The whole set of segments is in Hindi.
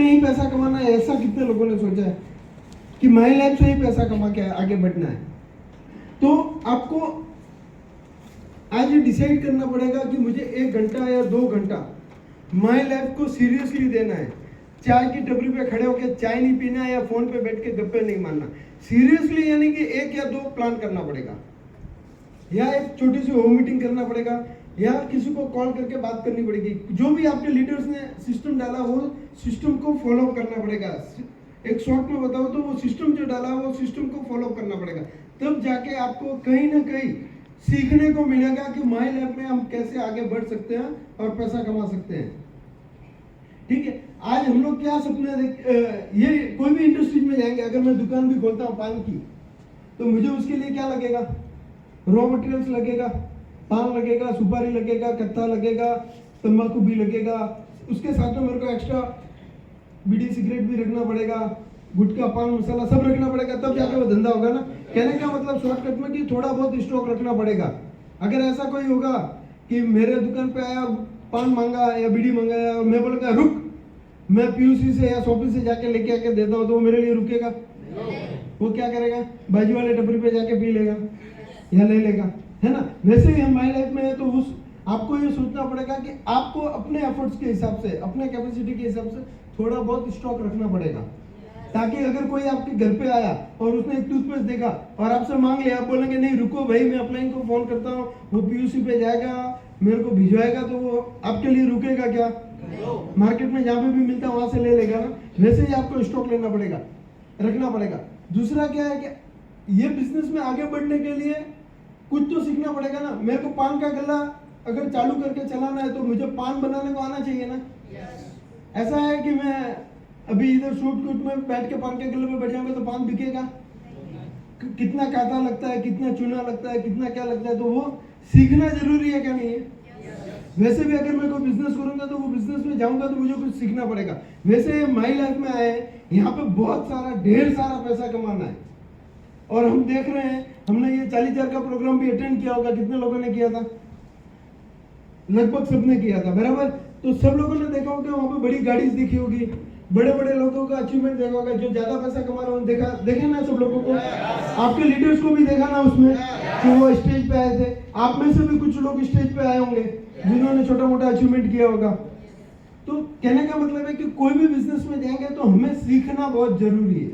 नहीं पैसा कमाना है, ऐसा कितने लोगों ने सोचा है कि माई लाइफ से ही पैसा कमा के आगे बढ़ना है। तो आपको आज ये डिसाइड करना पड़ेगा कि मुझे 1 घंटा या 2 घंटा माई लाइफ को सीरियसली देना है। चाय की टपरी पे खड़े होकर चाय नहीं पीना है या फोन पे बैठ के गप्पे नहीं मारना। सीरियसली यानी कि 1 या 2 प्लान करना पड़ेगा, या एक छोटी सी होम मीटिंग करना पड़ेगा, या किसी को कॉल करके बात करनी पड़ेगी। जो भी आपके लीडर्स ने सिस्टम डाला वो सिस्टम को फॉलो करना पड़ेगा। एक शॉर्ट में बताओ तो वो सिस्टम जो डाला वो सिस्टम को फॉलो करना पड़ेगा, तब जाके आपको कहीं ना कहीं सीखने को मिलेगा कि माई लाइफ में हम कैसे आगे बढ़ सकते हैं और पैसा कमा सकते हैं। ठीक है, आज हम लोग क्या सपने ये कोई भी इंडस्ट्रीज में जाएंगे, अगर मैं दुकान भी खोलता हूँ पान की, तो मुझे उसके लिए क्या लगेगा? रॉ मटेरियल्स लगेगा, पान लगेगा, सुपारी लगेगा, कत्था लगेगा, तंबाकू भी लगेगा, उसके साथ में मेरे को एक्स्ट्रा बीड़ी सिगरेट भी रखना पड़ेगा, गुटखा पान मसाला सब रखना पड़ेगा, तब जाके वो धंधा होगा ना। कहने का मतलब शॉर्टकट में कि थोड़ा बहुत स्टॉक रखना पड़ेगा। अगर ऐसा कोई होगा कि मेरे दुकान पे आया और पान मांगा या बीड़ी मंगाया और मैं बोलूँगा रुक, मैं पीयूसी से या शॉपिंग से जाके लेके आके देता हूँ, तो वो मेरे लिए रुकेगा? वो क्या करेगा? बाजू वाले टपरी पे जाके पी लेगा या ले लेगा, है ना। वैसे ही हम माई लाइफ में है, तो उस आपको ये सोचना पड़ेगा कि आपको अपने एफर्ट्स के हिसाब से, अपने कैपेसिटी के हिसाब से थोड़ा बहुत स्टॉक रखना पड़ेगा, ताकि अगर कोई आपके घर पे आया और उसने एक टूथपेस्ट देखा और आपसे मांग लिया, आप बोलेंगे नहीं रुको भाई, मैं अपलाइन को फोन करता हूँ, वो पीयूसी पे जाएगा, मेरे को भिजवाएगा, तो वो आपके लिए रुकेगा क्या? मार्केट में जहाँ पे भी मिलता है वहां से ले लेगा ना। वैसे ही आपको स्टॉक लेना पड़ेगा, रखना पड़ेगा। दूसरा क्या है कि ये बिजनेस में आगे बढ़ने के लिए कुछ तो सीखना पड़ेगा ना। मेरे को पान का गल्ला अगर चालू करके चलाना है तो मुझे पान बनाने को आना चाहिए ना। ऐसा है कि मैं अभी इधर शूट में बैठ के पान के गल्ले में बैठ जाऊंगा तो पान बिकेगा? कितना कांटा लगता है, कितना चूना लगता है, कितना क्या लगता है, तो वो सीखना जरूरी है क्या नहीं है? वैसे भी अगर मैं कोई बिजनेस करूंगा तो वो बिजनेस में जाऊंगा तो मुझे कुछ सीखना पड़ेगा। वैसे माई लाइफ में आए, यहाँ पे बहुत सारा ढेर सारा पैसा कमाना है, और हम देख रहे हैं, हमने ये 40,000 का प्रोग्राम भी अटेंड किया होगा। कितने लोगों ने किया था? लगभग सबने किया था, बराबर। तो सब लोगों ने देखा होगा, वहाँ पे बड़ी गाड़ी देखी होगी, बड़े बड़े लोगों का अचीवमेंट देखा होगा, जो ज्यादा पैसा कमा रहे हैं देखे ना सब लोगों को। आपके लीडर्स को भी देखा ना उसमें कि वो स्टेज पे आए थे। आप में से भी कुछ लोग स्टेज पे आए होंगे जिन्होंने छोटा मोटा अचीवमेंट किया होगा। तो कहने का मतलब है कि कोई भी बिजनेस में जाएंगे तो हमें सीखना बहुत जरूरी है।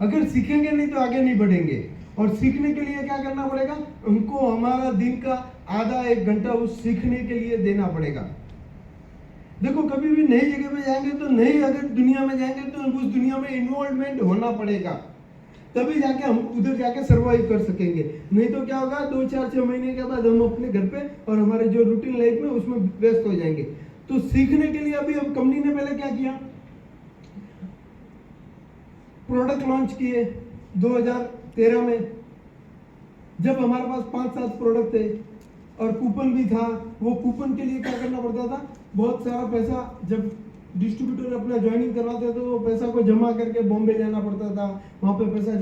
अगर सीखेंगे नहीं तो आगे नहीं बढ़ेंगे, और सीखने के लिए क्या करना पड़ेगा? हमको हमारा दिन का आधा 1 घंटा उस सीखने के लिए देना पड़ेगा। देखो, कभी भी नई जगह पे जाएंगे तो नई अगर दुनिया में जाएंगे तो उस दुनिया में इन्वॉल्वमेंट होना पड़ेगा, तभी जाके हम उधर जाके सर्वाइव कर सकेंगे। नहीं तो क्या होगा, 2, 4, 6 महीने के बाद हम अपने घर पे और हमारे जो रूटीन लाइफ में उसमें व्यस्त हो जाएंगे। तो सीखने के लिए अभी अब कंपनी ने पहले क्या किया? प्रोडक्ट लॉन्च किए 2013 में, जब हमारे पास 5-7 प्रोडक्ट थे और कूपन भी था। वो कूपन के लिए क्या करना पड़ता था? बहुत सारा पैसा, जब डिस्ट्रीब्यूटर अपना ज्वाइनिंग करवाते थे तो पैसा को जमा करके बॉम्बे जाना पड़ता था, वहाँ पे पैसा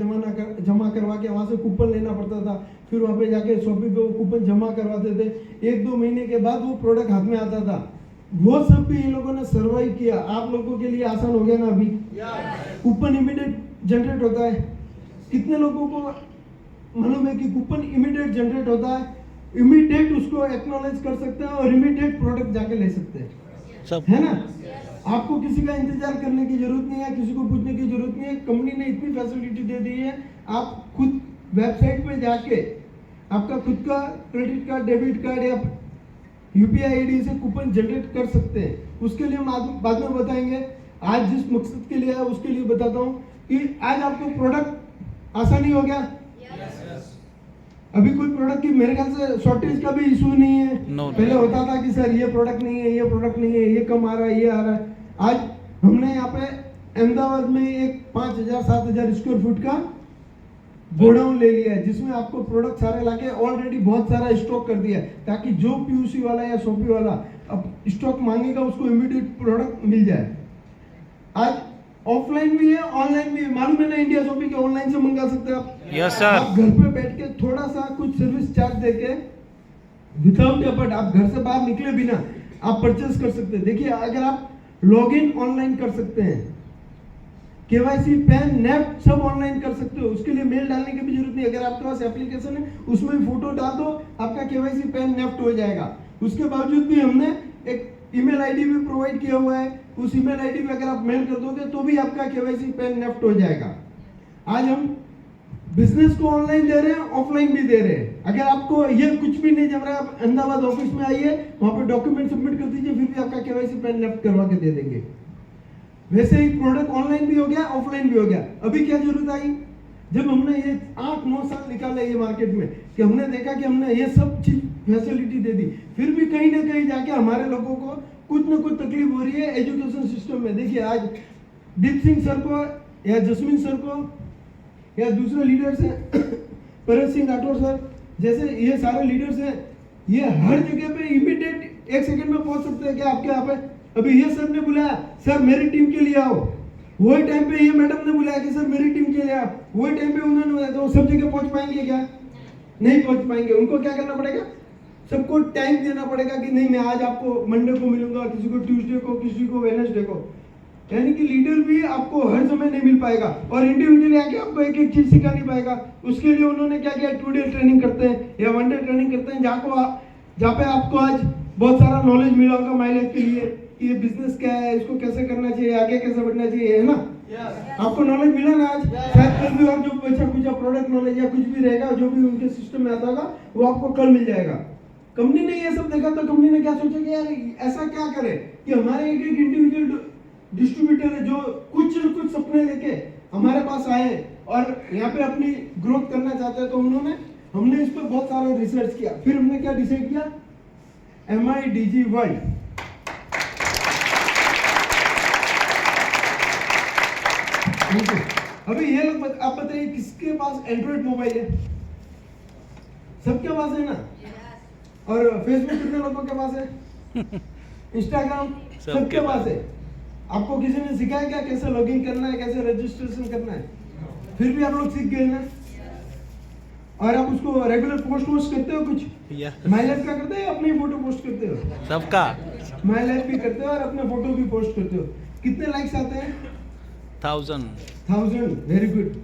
जमा करवा के वहाँ से कूपन लेना पड़ता था, फिर वहाँ पे जाके शॉपिंग पे वो कूपन जमा करवाते थे। 1-2 महीने के बाद वो प्रोडक्ट हाथ में आता था। वो सब भी इन लोगों ने सर्वाइव किया। आप लोगों के लिए आसान हो गया ना अभी? कूपन इमीडिएट जनरेट होता है। कितने लोगों को मालूम है कि कूपन इमीडिएट जनरेट होता है? इमीडिएट उसको एक्नॉलेज कर सकते हैं और इमीडिएट प्रोडक्ट जाके ले सकते हैं, है ना। आपको किसी का इंतजार करने की जरूरत नहीं है, किसी को पूछने की जरूरत नहीं है। कंपनी ने इतनी फैसिलिटी दे दी है, आप खुद वेबसाइट पे जाके आपका खुद का क्रेडिट कार्ड, डेबिट कार्ड या यूपीआई आईडी से कूपन जनरेट कर सकते हैं। उसके लिए हम बाद में बताएंगे। आज जिस मकसद के लिए है उसके लिए बताता हूँ कि आज आपको प्रोडक्ट आसानी हो गया। अभी कोई प्रोडक्ट की मेरे ख्याल से शॉर्टेज का भी इशू नहीं है। पहले होता था कि सर ये प्रोडक्ट नहीं है, ये प्रोडक्ट नहीं है, ये कम आ रहा है, ये आ रहा है। आज हमने यहाँ पे अहमदाबाद में एक 5,000-7,000 स्क्वायर फुट का गोडाउन ले लिया है, जिसमें आपको प्रोडक्ट सारे लाके ऑलरेडी बहुत सारा स्टॉक कर दिया है, ताकि जो पीयूसी वाला या शॉपी वाला अब स्टॉक मांगेगा उसको इमीडिएट प्रोडक्ट मिल जाए। आज ऑफलाइन भी है, ऑनलाइन भी है। मालूम है ना, इंडिया शॉपिंग के ऑनलाइन से मंगा सकते हैं आप। Yes sir. आप घर पे बैठ के थोड़ा सा कुछ सर्विस चार्ज देके विदाउट एफर्ट, आप घर से बाहर निकले बिना आप परचेस कर सकते हैं। देखिए, अगर आप लॉगिन ऑनलाइन कर सकते हैं, केवाईसी पैन नेफ्ट सब ऑनलाइन कर सकते हो। उसके लिए मेल डालने की भी जरूरत नहीं। अगर आपके पास एप्लीकेशन है उसमें भी फोटो डाल दो, आपका केवाईसी पैन नेफ्ट हो जाएगा। उसके बावजूद भी हमने एक ईमेल आईडी भी प्रोवाइड किया हुआ है, उस ईमेल आईडी पे अगर आप मेल कर दोगे तो भी आपका केवाईसी पैन नेफ्ट हो जाएगा। आज हम बिजनेस को ऑनलाइन दे रहे हैं, ऑफलाइन भी दे रहे हैं। अगर आपको ये कुछ भी नहीं जम रहा है, आप अहमदाबाद ऑफिस में आइए, वहां पर डॉक्यूमेंट सबमिट कर दीजिए, फिर भी आपका केवाईसी पैन नेफ्ट करवा के दे देंगे। वैसे ही प्रोडक्ट ऑनलाइन भी हो गया, ऑफलाइन भी हो गया। अभी क्या जरूरत आई, जब हमने ये 8-9 साल निकाले ये मार्केट में, कि हमने देखा कि हमने ये सब चीज फैसिलिटी दे दी, फिर भी कहीं ना कहीं जाके हमारे लोगों को कुछ ना कुछ तकलीफ हो रही है एजुकेशन सिस्टम में। देखिए आज दीप सिंह सर को या जसमीन सर को या दूसरे लीडर्स हैं परेश सिंह राठौर सर जैसे, ये सारे लीडर्स हैं, ये हर जगह पे इमीडिएट 1 सेकंड में पहुंच सकते हैं। क्या आपके यहाँ पे अभी ये सर ने बुलाया, सर मेरी टीम के लिए आओ, वही टाइम पे ये मैडम ने बुलाया कि सर मेरी टीम के लिए आओ, वही टाइम पे उन्होंने बुलाया, तो सब जगह पहुंच पाएंगे क्या? नहीं पहुंच पाएंगे। उनको क्या करना पड़ेगा, सबको टाइम देना पड़ेगा कि नहीं मैं आज आपको मंडे को मिलूंगा, किसी को ट्यूसडे को, किसी को वेडनेसडे को। यानी कि लीडर भी आपको हर समय नहीं मिल पाएगा और इंडिविजुअली आके आपको एक एक चीज सिखा नहीं पाएगा। उसके लिए उन्होंने क्या किया, 2 डे ट्रेनिंग करते हैं या 1 डे ट्रेनिंग करते हैं, जहाँ पे आपको आज बहुत सारा नॉलेज मिला होगा माई लाइफ के लिए, ये बिजनेस क्या है, इसको कैसे करना चाहिए, आगे कैसे बढ़ना चाहिए, है ना? आपको नॉलेज मिला ना आज? शायद कल भी और जो बचा कुछ प्रोडक्ट नॉलेज या कुछ भी रहेगा जो भी उनके सिस्टम में आता होगा वो आपको कल मिल जाएगा। कंपनी ने ये सब देखा तो कंपनी ने क्या सोचा कि यार ऐसा क्या करे कि हमारे एक एक इंडिविजुअल डिस्ट्रीब्यूटर है जो कुछ न कुछ सपने लेके हमारे पास आए और यहाँ पे अपनी ग्रोथ करना चाहते हैं। तो हमने इस पर बहुत सारा रिसर्च किया। फिर हमने क्या डिसाइड किया, MIDG वर्ल्ड। अभी ये लोग आप बताइए किसके पास एंड्रॉइड मोबाइल है? सबके पास है ना? और फेसबुक कितने लोगों के पास है? इंस्टाग्राम सबके पास है। आपको किसी ने सिखाया क्या कैसे लॉगिन करना है, कैसे रजिस्ट्रेशन करना है? फिर भी आप लोग सीख गए ना। और आप उसको रेगुलर पोस्ट करते हो कुछ? माई लाइफ का करते हो, अपनी फोटो पोस्ट करते हो? सबका माई लाइफ भी करते हो और अपने फोटो भी पोस्ट करते हो। कितने लाइक्स आते हैं? 1000। Very good.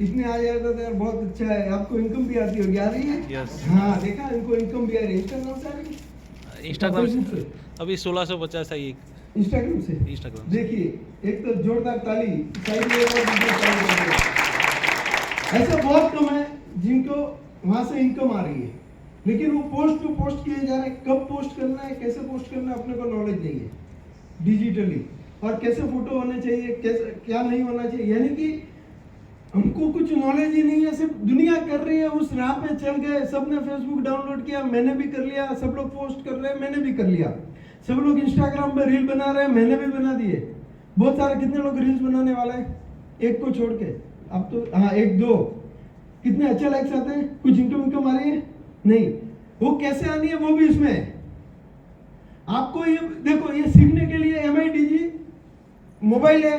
इतने आ जाएगा तो यार बहुत अच्छा है। आपको इनकम भी आती होगी, आ रही है? Yes. हाँ देखा, इनको इनकम भी आ रही है। इंस्टाग्राम से आ रही है? इंस्टाग्राम फेसबुक से अभी 1650 है ये इंस्टाग्राम से। इंस्टाग्राम से। देखिए एक तो जोरदार ताली साइड में एक और वीडियो चालू कर दो। ऐसे बहुत कम है जिनको वहां से इनकम आ रही है, लेकिन वो पोस्ट किए जा रहे हैं। कब पोस्ट करना है, कैसे पोस्ट करना है, अपने को नॉलेज नहीं है डिजिटली, और कैसे फोटो होने चाहिए, कैसे क्या नहीं होना चाहिए। यानी कि हमको कुछ नॉलेज ही नहीं है। सिर्फ दुनिया कर रही है, उस राह पे चल गए। सबने फेसबुक डाउनलोड किया, मैंने भी कर लिया। सब लोग पोस्ट कर रहे हैं, मैंने भी कर लिया। सब लोग इंस्टाग्राम पे रील बना रहे हैं, मैंने भी बना दिए। बहुत सारे कितने लोग रील्स बनाने वाले हैं, एक को छोड़ के? अब तो हाँ 1-2 कितने अच्छे लाइक्स आते हैं? कुछ इनकम आ रही है? नहीं। वो कैसे आनी है वो भी इसमें है। आपको ये देखो, ये सीखने के लिए MIDG मोबाइल है,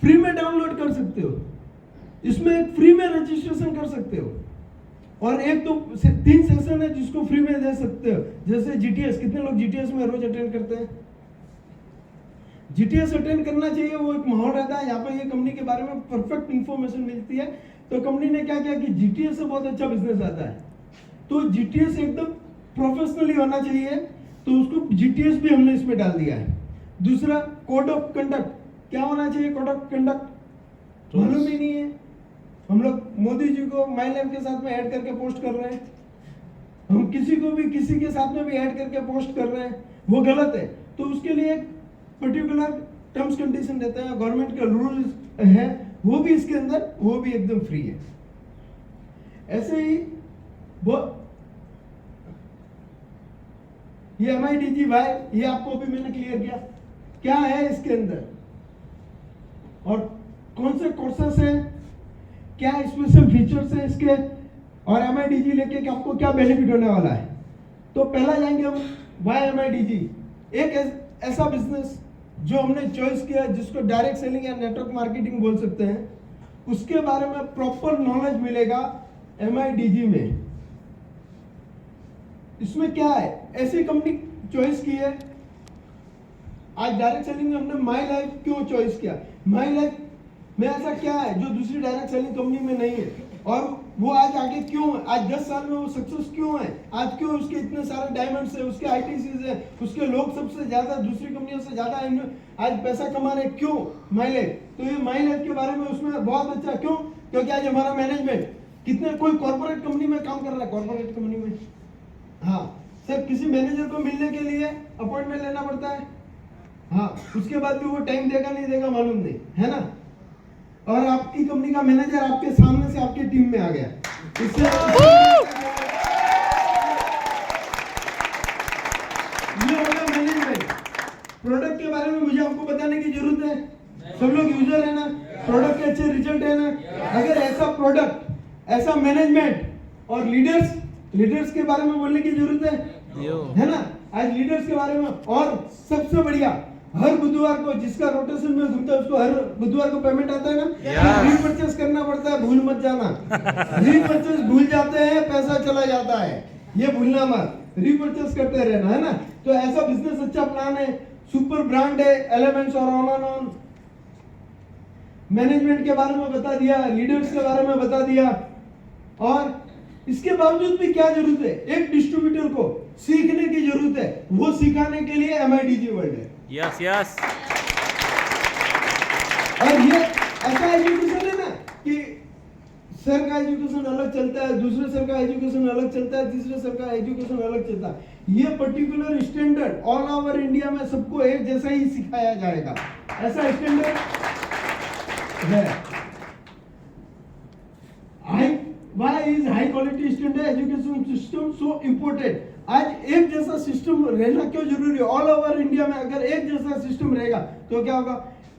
फ्री में डाउनलोड कर सकते हो। इसमें फ्री में रजिस्ट्रेशन कर सकते हो और 1-2-3 सेशन है जिसको फ्री में दे सकते हो। जैसे GTS, कितने लोग GTS में रोज अटेंड करते हैं? GTS अटेंड करना चाहिए। वो एक माहौल रहता है, यहाँ पे ये कंपनी के बारे में परफेक्ट इंफॉर्मेशन मिलती है। तो कंपनी ने क्या किया कि GTS से बहुत अच्छा बिजनेस आता है, तो GTS एकदम प्रोफेशनली होना चाहिए, तो उसको GTS भी हमने इसमें डाल दिया है। दूसरा, कोड ऑफ कंडक्ट। क्या होना चाहिए कोड ऑफ कंडक्ट? मालूम ही नहीं है। हम लोग मोदी जी को माई लाइफ के साथ में ऐड करके पोस्ट कर रहे हैं, हम किसी को भी किसी के साथ में भी ऐड करके पोस्ट कर रहे हैं, वो गलत है। तो उसके लिए एक पर्टिकुलर टर्म्स कंडीशन देते हैं, गवर्नमेंट के रूल्स है, वो भी इसके अंदर, वो भी एकदम फ्री है। ऐसे ही वो ये MIDG वाई, ये आपको अभी मैंने क्लियर किया क्या है इसके अंदर और कौन से कोर्सेस हैं, क्या स्पेशल फीचर्स हैं इसके, और MIDG लेके कि आपको क्या बेनिफिट होने वाला है। तो पहला जाएंगे हम वाई MIDG। एक ऐसा बिजनेस जो हमने चॉइस किया जिसको डायरेक्ट सेलिंग या नेटवर्क मार्केटिंग बोल सकते हैं, उसके बारे में प्रॉपर नॉलेज मिलेगा MIDG में। इसमें क्या है, ऐसी कंपनी चॉइस की है आज डायरेक्ट सेलिंग में हमने माई लाइफ क्यों चॉइस किया? माई लाइफ में ऐसा क्या है जो दूसरी डायरेक्ट सेलिंग कंपनी में नहीं है, और वो आज आगे क्यों है? आज 10 साल में वो सक्सेस क्यों है? आज क्यों उसके इतने सारे डायमंड्स है, उसके आईटीसीज है, उसके लोग सबसे ज्यादा दूसरी कंपनियों से ज्यादा आज पैसा कमा रहे, क्यों? My life. तो ये माई लाइफ के बारे में उसमें बहुत अच्छा, क्यों? क्योंकि आज हमारा मैनेजमेंट कितने, कोई कॉर्पोरेट कंपनी में काम कर रहा है, कॉर्पोरेट कंपनी में, हाँ सर, किसी मैनेजर को मिलने के लिए अपॉइंटमेंट लेना पड़ता है, हाँ, उसके बाद भी वो टाइम देगा नहीं देगा मालूम नहीं, है ना? और आपकी कंपनी का मैनेजर आपके सामने से आपकी टीम में आ गया, इससे ये हो गया मैनेजमेंट। प्रोडक्ट के बारे में मुझे आपको बताने की जरूरत है, सब लोग यूजर है ना, प्रोडक्ट के अच्छे रिजल्ट है ना? अगर ऐसा प्रोडक्ट, ऐसा मैनेजमेंट और लीडर्स के बारे में बोलने की जरूरत है ना? आज लीडर्स के बारे में, और सबसे बढ़िया, हर बुधवार को जिसका रोटेशन में घूमता है उसको हर बुधवार को पेमेंट आता है ना, रीपरचेस करना पड़ता है, भूल मत जाना। रीपरचेस भूल जाते हैं, पैसा चला जाता है, ये भूलना मत, रीपरचेस करते रहना, है ना? तो ऐसा बिजनेस अच्छा प्लान है, सुपर ब्रांड है, एलिमेंट्स और ऑन मैनेजमेंट के बारे में बता दिया, लीडर्स के बारे में बता दिया, और इसके बावजूद भी क्या जरूरत है? एक डिस्ट्रीब्यूटर को सीखने की जरूरत है, वो सिखाने के लिए MIDG वर्ल्ड है। Yes yes. और ये ऐसा एजुकेशन है ना कि सर का एजुकेशन अलग चलता है, दूसरे सर का एजुकेशन अलग चलता है, तीसरे सर का एजुकेशन अलग चलता है। ये particular standard all over India में सबको एक जैसा ही सिखाया जाएगा, ऐसा स्टैंडर्ड है। Why is high quality standard education system so important? आज एक जैसा सिस्टम रहना क्यों जरूरी है? ऑल ओवर इंडिया में अगर एक जैसा सिस्टम रहेगा तो क्या होगा?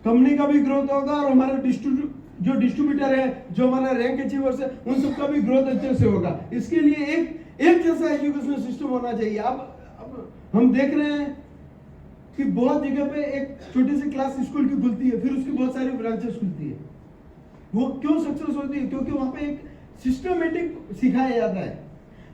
कंपनी का भी ग्रोथ होगा, और हमारे जो डिस्ट्रीब्यूटर है, जो हमारा रैंक अचीवर्स है, उन सबका भी ग्रोथ अच्छे से होगा। इसके लिए एक जैसा एजुकेशन सिस्टम होना चाहिए। अब हम देख रहे हैं कि बहुत जगह पे एक छोटी सी क्लास स्कूल की खुलती है, फिर उसकी बहुत सारी ब्रांचेस खुलती है। वो क्यों सक्सेस होती है? क्योंकि वहां पे एक सिस्टमेटिक सिखाया जाता है।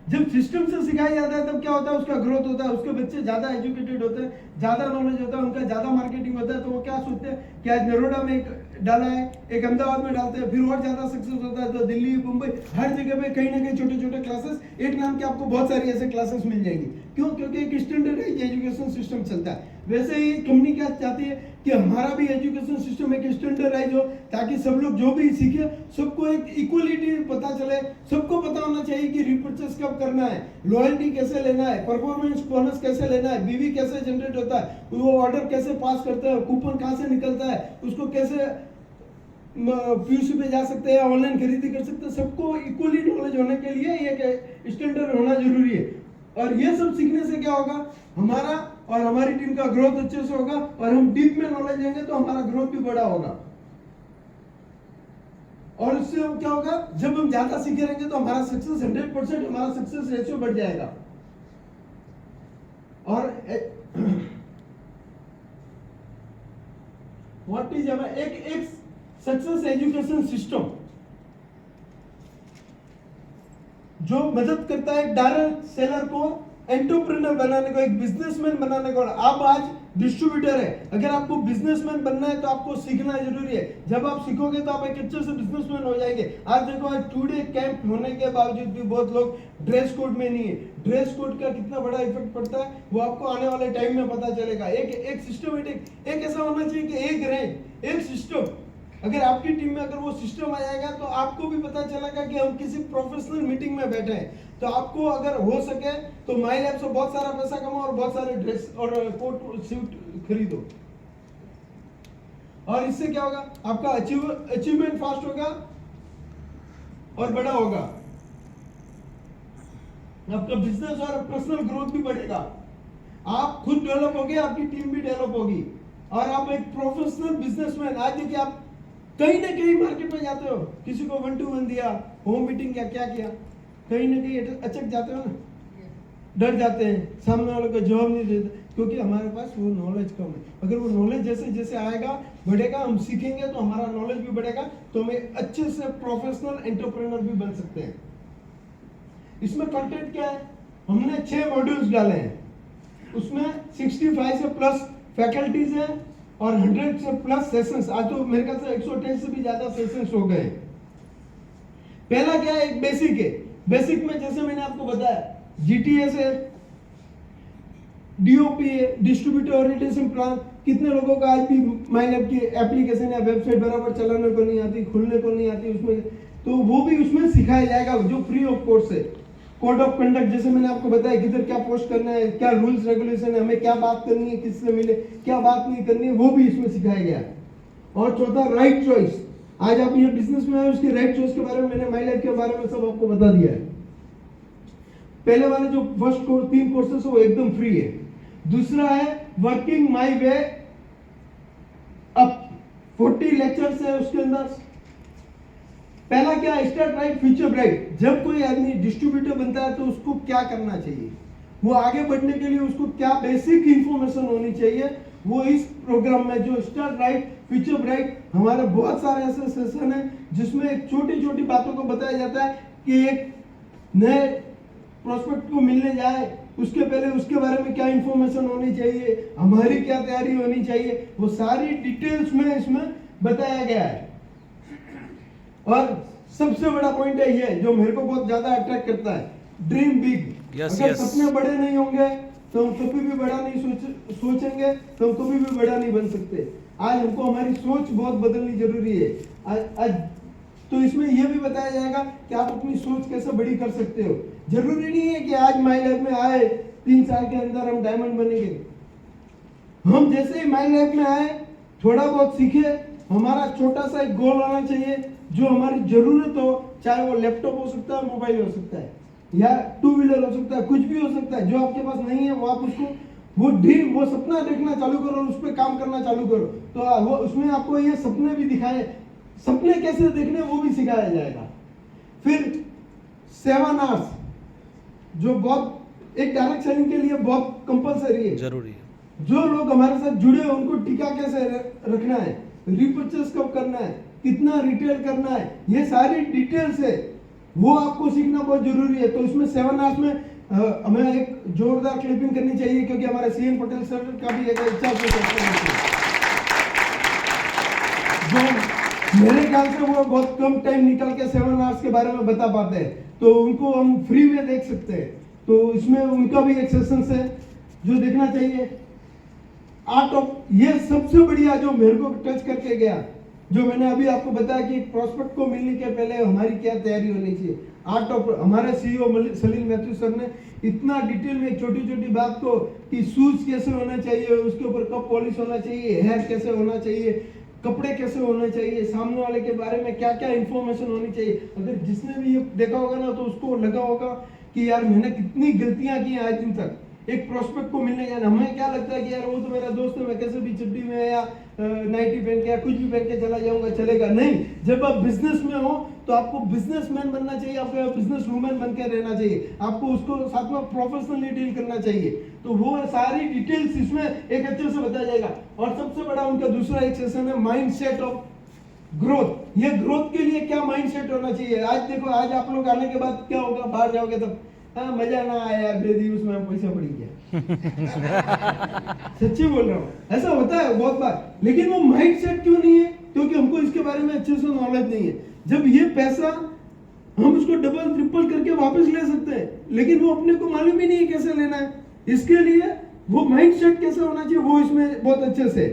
जब सिस्टम से सिखाया जाता है तब क्या होता है? उसका ग्रोथ होता है, उसके बच्चे ज्यादा एजुकेटेड होते हैं, ज्यादा नॉलेज होता है, उनका ज्यादा मार्केटिंग होता है। तो वो क्या सोचते हैं कि आज नरोडा में एक डाला है, एक अहमदाबाद में डालते हैं, फिर और ज्यादा सक्सेस होता है तो दिल्ली, मुंबई, हर जगह पे कहीं ना कहीं छोटे छोटे क्लासेस, एक नाम के आपको बहुत सारी ऐसे क्लासेस मिल जाएंगी। क्यों? क्योंकि एक स्टैंडर्डाइज्ड एजुकेशन सिस्टम चलता है। वैसे ही कंपनी क्या चाहती है कि हमारा भी एजुकेशन सिस्टम एक स्टैंडर्डाइज हो, ताकि सब लोग जो भी सीखे सबको एक इक्वलिटी पता चले, सबको पता होना चाहिए कि रिपर्चेस कब करना है, लॉयल्टी कैसे लेना है, परफॉर्मेंस बोनस कैसे लेना है, बीवी कैसे जनरेट होता है, वो ऑर्डर कैसे पास करते हैं, कूपन कहाँ से निकलता है, उसको कैसे पीयूसी पे जा सकते हैं, ऑनलाइन खरीदी कर सकते हैं। सबको इक्वली नॉलेज होने के लिए एक स्टैंडर्ड होना जरूरी है। और ये सब सीखने से क्या होगा? हमारा और हमारी टीम का ग्रोथ अच्छे से होगा, और हम डीप में नॉलेज लेंगे तो हमारा ग्रोथ भी बड़ा होगा। और इससे क्या होगा? जब हम ज्यादा सीखे रहेंगे तो हमारा सक्सेस 100%, हमारा सक्सेस रेशियो बढ़ जाएगा। और व्हाट इज एक सक्सेस एजुकेशन सिस्टम जो मदद करता है डायरेक्ट सेलर को एंटरप्रेन्योर बनाने को, एक बिजनेसमैन बनाने को। आप आज डिस्ट्रीब्यूटर है, अगर आपको बिजनेसमैन बनना है तो आपको सीखना जरूरी है। जब आप सीखोगे तो आप एक अच्छे से बिजनेसमैन हो जाएंगे। आज देखो, आज 2 डे कैंप होने के बावजूद भी बहुत लोग ड्रेस कोड में नहीं है। ड्रेस कोड का कितना बड़ा इफेक्ट पड़ता है वो आपको आने वाले टाइम में पता चलेगा। एक सिस्टमेटिक, एक ऐसा होना चाहिए कि एक रैंक, एक सिस्टम। अगर आपकी टीम में अगर वो सिस्टम आ जाएगा तो आपको भी पता चलेगा कि हम किसी प्रोफेशनल मीटिंग में बैठे हैं। तो आपको अगर हो सके तो माई लैब से बहुत सारा पैसा कमाओ और बहुत सारे ड्रेस और कोट सूट खरीदो। और इससे क्या होगा? आपका अचीवमेंट फास्ट होगा और बड़ा होगा। आपका बिजनेस और पर्सनल ग्रोथ भी बढ़ेगा। आप खुद डेवलप होगे, आपकी टीम भी डेवलप होगी, और आप एक प्रोफेशनल बिजनेसमैन। आज देखिए, आप कहीं ना कहीं मार्केट में जाते हो, किसी को 1-to-1 दिया, होम मीटिंग किया, क्या किया, कहीं ना कहीं अचक जाते हो ना, डर जाते हैं, सामने वाले को जवाब नहीं देते, क्योंकि हमारे पास वो नॉलेज कम है। अगर वो नॉलेज जैसे जैसे आएगा, बढ़ेगा, हम सीखेंगे तो हमारा नॉलेज भी बढ़ेगा, तो हम अच्छे से प्रोफेशनल एंटरप्रेन्योर भी बन सकते हैं। इसमें कंटेंट क्या है? हमने 6 मॉड्यूल्स डाले हैं, उसमें 65 से प्लस फैकल्टीज हैं और 100 से प्लस सेशंस। आज तो मेरे ख्याल से 110 से भी ज्यादा सेशंस हो गए। पहला क्या है, एक बेसिक है। बेसिक में जैसे मैंने आपको बताया जीटीएस है, डीओपी है, डिस्ट्रीब्यूटर ओरिएंटेशन प्लान। कितने लोगों का आज भी माइनअप की एप्लीकेशन या वेबसाइट बराबर चलाने को नहीं आती, खुलने को नहीं आती उसमें, तो वो भी उसमें सिखाया जाएगा जो फ्री ऑफ कोर्स है। कोड ऑफ कंडक्ट जैसे मैंने आपको बताया, किधर क्या पोस्ट करना है, क्या रूल्स रेगुलेशन है, हमें क्या बात करनी है, किससे मिले, क्या बात नहीं करनी है, वो भी इसमें सिखाया गया है। और चौथा राइट चॉइस। आज आप ये बिजनेस में आए, उसकी राइट चॉइस के बारे में मैंने माई लाइफ के बारे में सब आपको बता दिया है। पहले वाले जो फर्स्ट कोर्स 3 कोर्सेस है वो एकदम फ्री है। दूसरा है वर्किंग माई वे अप, 40 लेक्चर्स है उसके अंदर। पहला क्या, स्टार्ट राइट फ्यूचर ब्राइट। जब कोई आदमी डिस्ट्रीब्यूटर बनता है तो उसको क्या करना चाहिए, वो आगे बढ़ने के लिए उसको क्या बेसिक इंफॉर्मेशन होनी चाहिए, वो इस प्रोग्राम में जो स्टार्ट राइट फ्यूचर ब्राइट, हमारे बहुत सारे ऐसे सेशन है जिसमें एक छोटी छोटी बातों को बताया जाता है कि एक नए प्रोस्पेक्ट को मिलने जाए उसके पहले उसके बारे में क्या इंफॉर्मेशन होनी चाहिए, हमारी क्या तैयारी होनी चाहिए, वो सारी डिटेल्स में इसमें बताया गया है। और सबसे बड़ा पॉइंट है ये जो मेरे को बहुत ज्यादा अट्रैक्ट करता है, ड्रीम बिग। अगर सपने बड़े नहीं होंगे तो हम कभी भी बड़ा नहीं सोचेंगे तो हम कभी भी बड़ा नहीं बन सकते। आज हमको हमारी सोच बहुत बदलनी जरूरी है। आज तो इसमें यह भी बताया जाएगा कि आप अपनी सोच कैसे बड़ी कर सकते हो। जरूरी नहीं है कि आज माई लाइफ में आए 3 साल के अंदर हम डायमंड बनेंगे। हम जैसे ही माई लाइफ में आए, थोड़ा बहुत सीखे, हमारा छोटा सा एक गोल होना चाहिए जो हमारी जरूरत हो, चाहे वो लैपटॉप हो सकता है, मोबाइल हो सकता है, या 2 व्हीलर हो सकता है, कुछ भी हो सकता है। जो आपके पास नहीं है वो आप उसको वो ड्रीम, वो सपना देखना चालू करो और उस पर काम करना चालू करो। तो वो उसमें आपको ये सपने भी दिखाए, सपने कैसे देखने वो भी सिखाया जाएगा। फिर 7 आवर्स जो बहुत एक डायरेक्ट सेलिंग के लिए बहुत कंपलसरी है, जरूरी है। जो लोग हमारे साथ जुड़े हैं उनको टिका कैसे रखना है, रिपर्चेस कब करना है, कितना रिटेल करना है, ये सारी डिटेल्स है, वो आपको सीखना बहुत जरूरी है। तो इसमें 7 आवर्स में हमें एक जोरदार क्लिपिंग करनी चाहिए क्योंकि हमारे सीएन पटेल सर का भी एक इच्छा जो मेरे ख्याल से वो बहुत कम टाइम निकल के 7 आवर्स के बारे में बता पाते हैं, तो उनको हम फ्री में देख सकते हैं। तो इसमें उनका भी एक सेशन है जो देखना चाहिए। आर्ट ऑफ, ये सबसे बढ़िया जो मेरे को टच करके गया, जो मैंने अभी आपको बताया कि प्रोस्पेक्ट को मिलने के पहले हमारी क्या तैयारी होनी चाहिए। आर्ट ऑफ, हमारे सीईओ सलील मैथ्यू सर ने इतना डिटेल में छोटी छोटी बात को कि शूज कैसे होना चाहिए, उसके ऊपर कब पॉलिश होना चाहिए, हेयर कैसे होना चाहिए, कपड़े कैसे होने चाहिए, सामने वाले के बारे में क्या क्या इंफॉर्मेशन होनी चाहिए। अगर जिसने भी ये देखा होगा ना तो उसको लगा होगा कि यार मैंने कितनी गलतियां की आज दिन तक। एक प्रोस्पेक्ट को मिलने जाना, हमें क्या लगता है कि यार वो तो मेरा दोस्त है, मैं कैसे भी चड्डी में या नाइटी पहन के या कुछ भी पहन के चला जाऊंगा, चलेगा नहीं। जब आप बिजनेस में हो तो आपको बिजनेसमैन बनना चाहिए, आपको बिजनेस वुमेन बन के रहना चाहिए, आपको उसको साथ में प्रोफेशनली डील करना चाहिए। तो वो सारी डिटेल्स इसमें एक अच्छे से बताया जाएगा। और सबसे बड़ा उनका दूसरा एक सेशन है माइंडसेट ऑफ ग्रोथ। ये ग्रोथ के लिए क्या माइंडसेट होना चाहिए। आज देखो, आज आप लोग आने के बाद क्या होगा, बाहर जाओगे तब मजा ना आया यार, बेदी उसमें पैसा पड़ी गया। सच्ची बोल रहा हूँ, ऐसा होता है बहुत बार। लेकिन वो माइंडसेट क्यों नहीं है, क्योंकि हमको इसके बारे में अच्छे से नॉलेज नहीं है। जब ये पैसा हम उसको डबल ट्रिपल करके वापस ले सकते हैं, लेकिन वो अपने को मालूम ही नहीं है कैसे लेना है। इसके लिए वो माइंडसेट कैसे होना चाहिए, वो इसमें बहुत अच्छे से।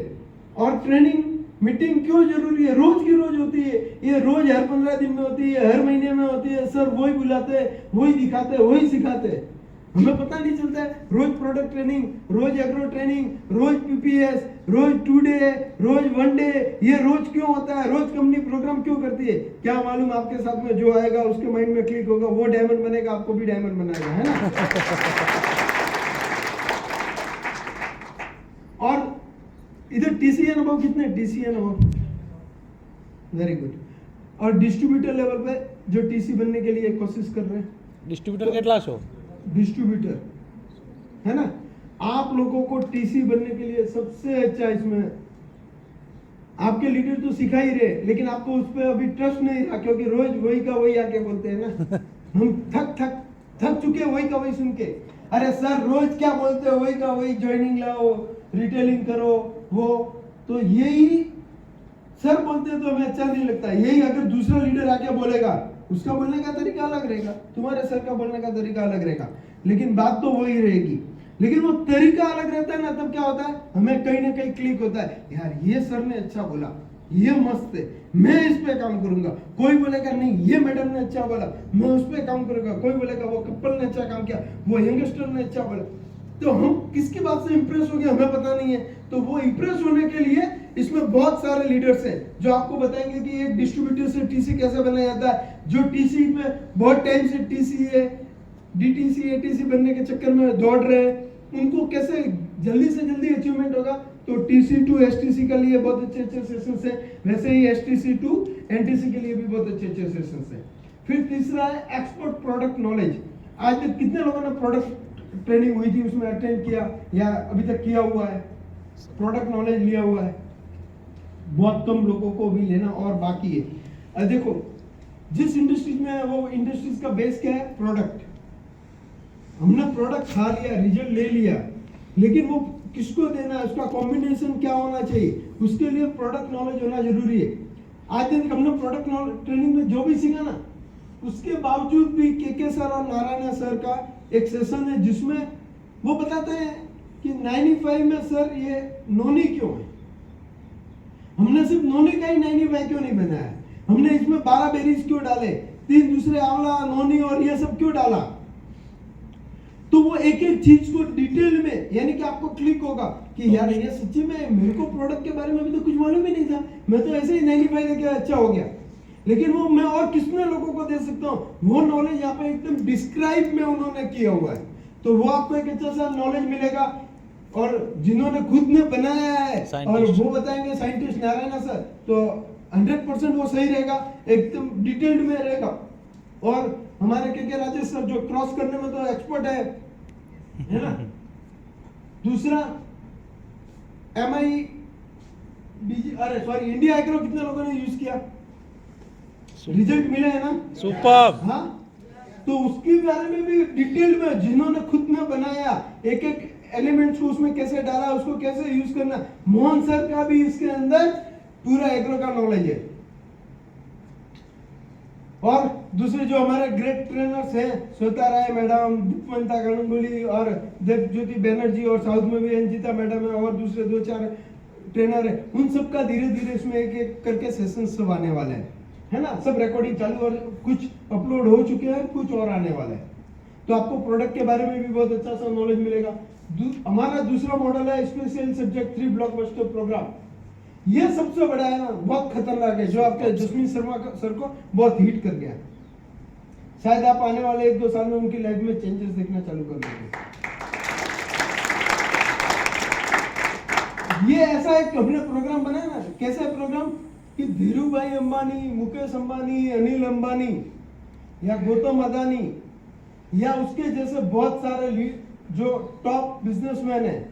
और ट्रेनिंग मीटिंग क्यों जरूरी है, रोज की रोज होती है, ये रोज हर 15 दिन में होती है, हर महीने में होती है। सर वही बुलाते हैं, वही दिखाते हैं, वही सिखाते हैं, हमें पता नहीं चलता है। रोज प्रोडक्ट ट्रेनिंग, रोज एग्रो ट्रेनिंग, रोज पीपीएस, रोज 2 डे, रोज 1 डे। ये रोज क्यों होता है, रोज कंपनी प्रोग्राम क्यों करती है। क्या मालूम आपके साथ में जो आएगा उसके माइंड में क्लिक होगा, वो डायमंड बनेगा, आपको भी डायमंड बनाएगा, है ना। और इधर टीसीएन अबव कितने, टीसीएन अबव, वेरी गुड। और डिस्ट्रीब्यूटर लेवल पे जो टीसी बनने के लिए कोशिश कर रहे हैं, डिस्ट्रीब्यूटर કેટલા છો, डिस्ट्रीब्यूटर है ना। आप लोगों को टीसी बनने के लिए सबसे अच्छा इसमें आपके लीडर तो सिखा ही रहे, लेकिन आपको उस पर अभी ट्रस्ट नहीं रहा, क्योंकि रोज वही का वही आके बोलते हैं ना। हम थक चुके वही का वही सुन के। अरे सर रोज क्या बोलते हो, वही का वही, ज्वाइनिंग लाओ, रिटेलिंग करो हो, तो यही सर बोलते हैं तो हमें अच्छा नहीं लगता। यही अगर दूसरा लीडर आके बोलेगा, उसका बोलने का तरीका अलग रहेगा, तुम्हारे सर का बोलने का तरीका अलग रहेगा, लेकिन बात तो वही रहेगी। लेकिन वो तरीका अलग रहता है ना, तब क्या होता है, हमें कहीं ना कहीं क्लिक होता है, यार ये सर ने अच्छा बोला, ये मस्त है, मैं इस पे काम करूंगा। कोई बोलेगा नहीं ये मैडम ने अच्छा बोला, मैं उस पे काम करूंगा। कोई बोलेगा वो कपल ने अच्छा काम किया, वो यंगस्टर ने अच्छा बोला। तो हम किसकी बात से इंप्रेस हो गए हमें पता नहीं है। तो वो इंप्रेस होने के लिए इसमें बहुत सारे लीडर्स हैं जो आपको बताएंगे कि एक डिस्ट्रीब्यूटर से टीसी कैसे बनाया जाता है। जो टीसी में बहुत टाइम से टीसी है, डीटीसी एटीसी बनने के चक्कर में दौड़ रहे हैं, उनको कैसे जल्दी से जल्दी अचीवमेंट होगा। तो टीसी टू एसटीसी के लिए बहुत अच्छे अच्छे सेशंस हैं, वैसे ही एसटीसी टू एनटीसी के लिए भी बहुत अच्छे अच्छे सेशंस हैं। फिर तीसरा है एक्सपर्ट प्रोडक्ट नॉलेज। आज तक कितने लोगों ने प्रोडक्ट ट्रेनिंग हुई थी उसमें अटेंड किया या अभी तक किया हुआ है, प्रोडक्ट नॉलेज लिया हुआ है? बहुत कम लोगों को भी लेना और बाकी है। देखो जिस इंडस्ट्रीज में है वो इंडस्ट्रीज का बेस क्या है, प्रोडक्ट। हमने प्रोडक्ट खा लिया, रिजल्ट ले लिया, लेकिन वो किसको देना है, उसका कॉम्बिनेशन क्या होना चाहिए, उसके लिए प्रोडक्ट नॉलेज होना जरूरी है। आज तक हमने प्रोडक्ट नॉलेज ट्रेनिंग में जो भी सीखा ना, उसके बावजूद भी के सर और नारायण सर का एक सेशन है जिसमें वो बताते हैं कि 95 में सर ये नोनी क्यों है। हमने सिर्फ नोनी का ही 95 क्यों नहीं बनाया, हमने इसमें 12 बेरीज क्यों डाले, 3 दूसरे आंवला नोनी और ये सब क्यों डाला। तो वो एक एक चीज को डिटेल में, यानी कि आपको क्लिक होगा कि यार ये सच्ची में मेरे को प्रोडक्ट के बारे में अभी तो कुछ मालूम ही नहीं था, मैं तो ऐसे ही 95 लेके अच्छा हो गया। लेकिन वो मैं और कितने लोगों को दे सकता हूँ, वो नॉलेज यहाँ पे एकदम डिस्क्राइब में उन्होंने किया हुआ है। तो वो आपको एक अच्छा सा नॉलेज मिलेगा। और जिन्होंने खुद ने बनाया है और वो बताएंगे साइंटिस्ट नारायण सर, तो 100% वो सही रहेगा, एकदम डिटेल्ड में रहेगा। और हमारे के राजेश सर जो क्रॉस करने में तो एक्सपर्ट है ना। दूसरा इंडिया एग्रो कितने लोगों ने यूज किया, रिजल्ट मिले है ना, सुपर। हाँ, तो उसके बारे में भी डिटेल में जिन्होंने खुद ने बनाया, एक एक एलिमेंट्स को उसमें कैसे डाला, उसको कैसे यूज करना, मोहन सर का भी इसके अंदर पूरा एग्रो का नॉलेज है। और दूसरे जो हमारे ग्रेट ट्रेनर्स हैं, श्वेता राय मैडम, दीपवंता गणगुली और देवज्योति बैनर्जी, और साउथ में भी अंजिता मैडम है, और दूसरे 2-4 ट्रेनर है, उन सबका धीरे धीरे इसमें एक एक करके सेशन सब आने वाले हैं, है ना। सब रिकॉर्डिंग चालू और कुछ अपलोड हो चुके हैं, कुछ और आने वाला है। तो आपको प्रोडक्ट के बारे में भी बहुत अच्छा सा नॉलेज मिलेगा। हमारा दूसरा मॉडल है स्पेशल सब्जेक्ट 3 ब्लॉकबस्टर प्रोग्राम। ये सबसे बड़ा है ना, बहुत खतरनाक है, जो आपके जसमीत शर्मा सर को बहुत हिट कर गया। शायद आप आने वाले 1-2 साल में उनकी लाइफ में चेंजेस देखना चालू कर देंगे। ये ऐसा एक हमने प्रोग्राम बनाया ना, कैसा है प्रोग्राम कि धीरू भाई अंबानी, मुकेश अंबानी, अनिल अंबानी या गौतम अदानी या उसके जैसे बहुत सारे जो टॉप बिजनेसमैन है,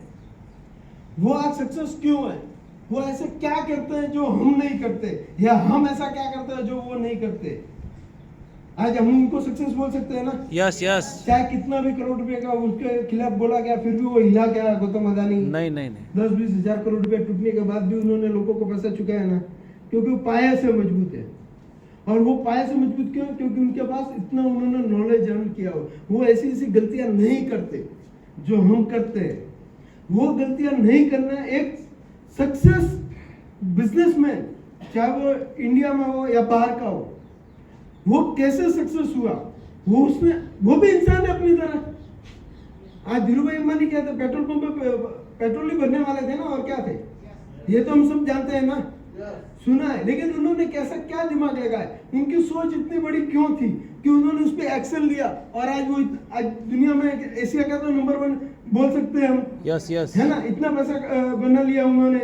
वो आज सक्सेस क्यों है, वो ऐसे क्या करते हैं जो हम नहीं करते, या हम ऐसा क्या करते हैं जो वो नहीं करते। आज हम उनको सक्सेस बोल सकते हैं ना। Yes yes. चाहे कितना भी करोड़ रुपए का उसके खिलाफ बोला गया, फिर भी वो हिला गया गौतम अदानी। नहीं नहीं नहीं। 10-20 हजार करोड़ रुपए टूटने के बाद भी उन्होंने लोगों को पैसा चुकाया ना, क्योंकि वो पाया से मजबूत है। और वो पाया से मजबूत क्यों, क्योंकि उनके पास इतना उन्होंने नॉलेज अर्न किया हो। वो ऐसी ऐसी गलतियां नहीं करते जो हम करते हैं। वो गलतियां नहीं करना। एक सक्सेस बिजनेसमैन, चाहे वो इंडिया में हो या बाहर का हो, वो कैसे सक्सेस हुआ, वो उसमें वो भी इंसान है अपनी तरह। आज धीरू भाई अंबानी क्या थे, पेट्रोल पंप पे पेट्रोल ही भरने वाले थे ना, और क्या थे, ये तो हम सब जानते हैं ना, सुना है। लेकिन उन्होंने कैसा क्या दिमाग लगाया, उनकी सोच इतनी बड़ी क्यों थी कि उन्होंने उस पर एक्शन लिया, और आज वो आज दुनिया में एशिया का तो नंबर 1 बोल सकते हैं हम। यस यस, है ना, इतना पैसा बना लिया उन्होंने।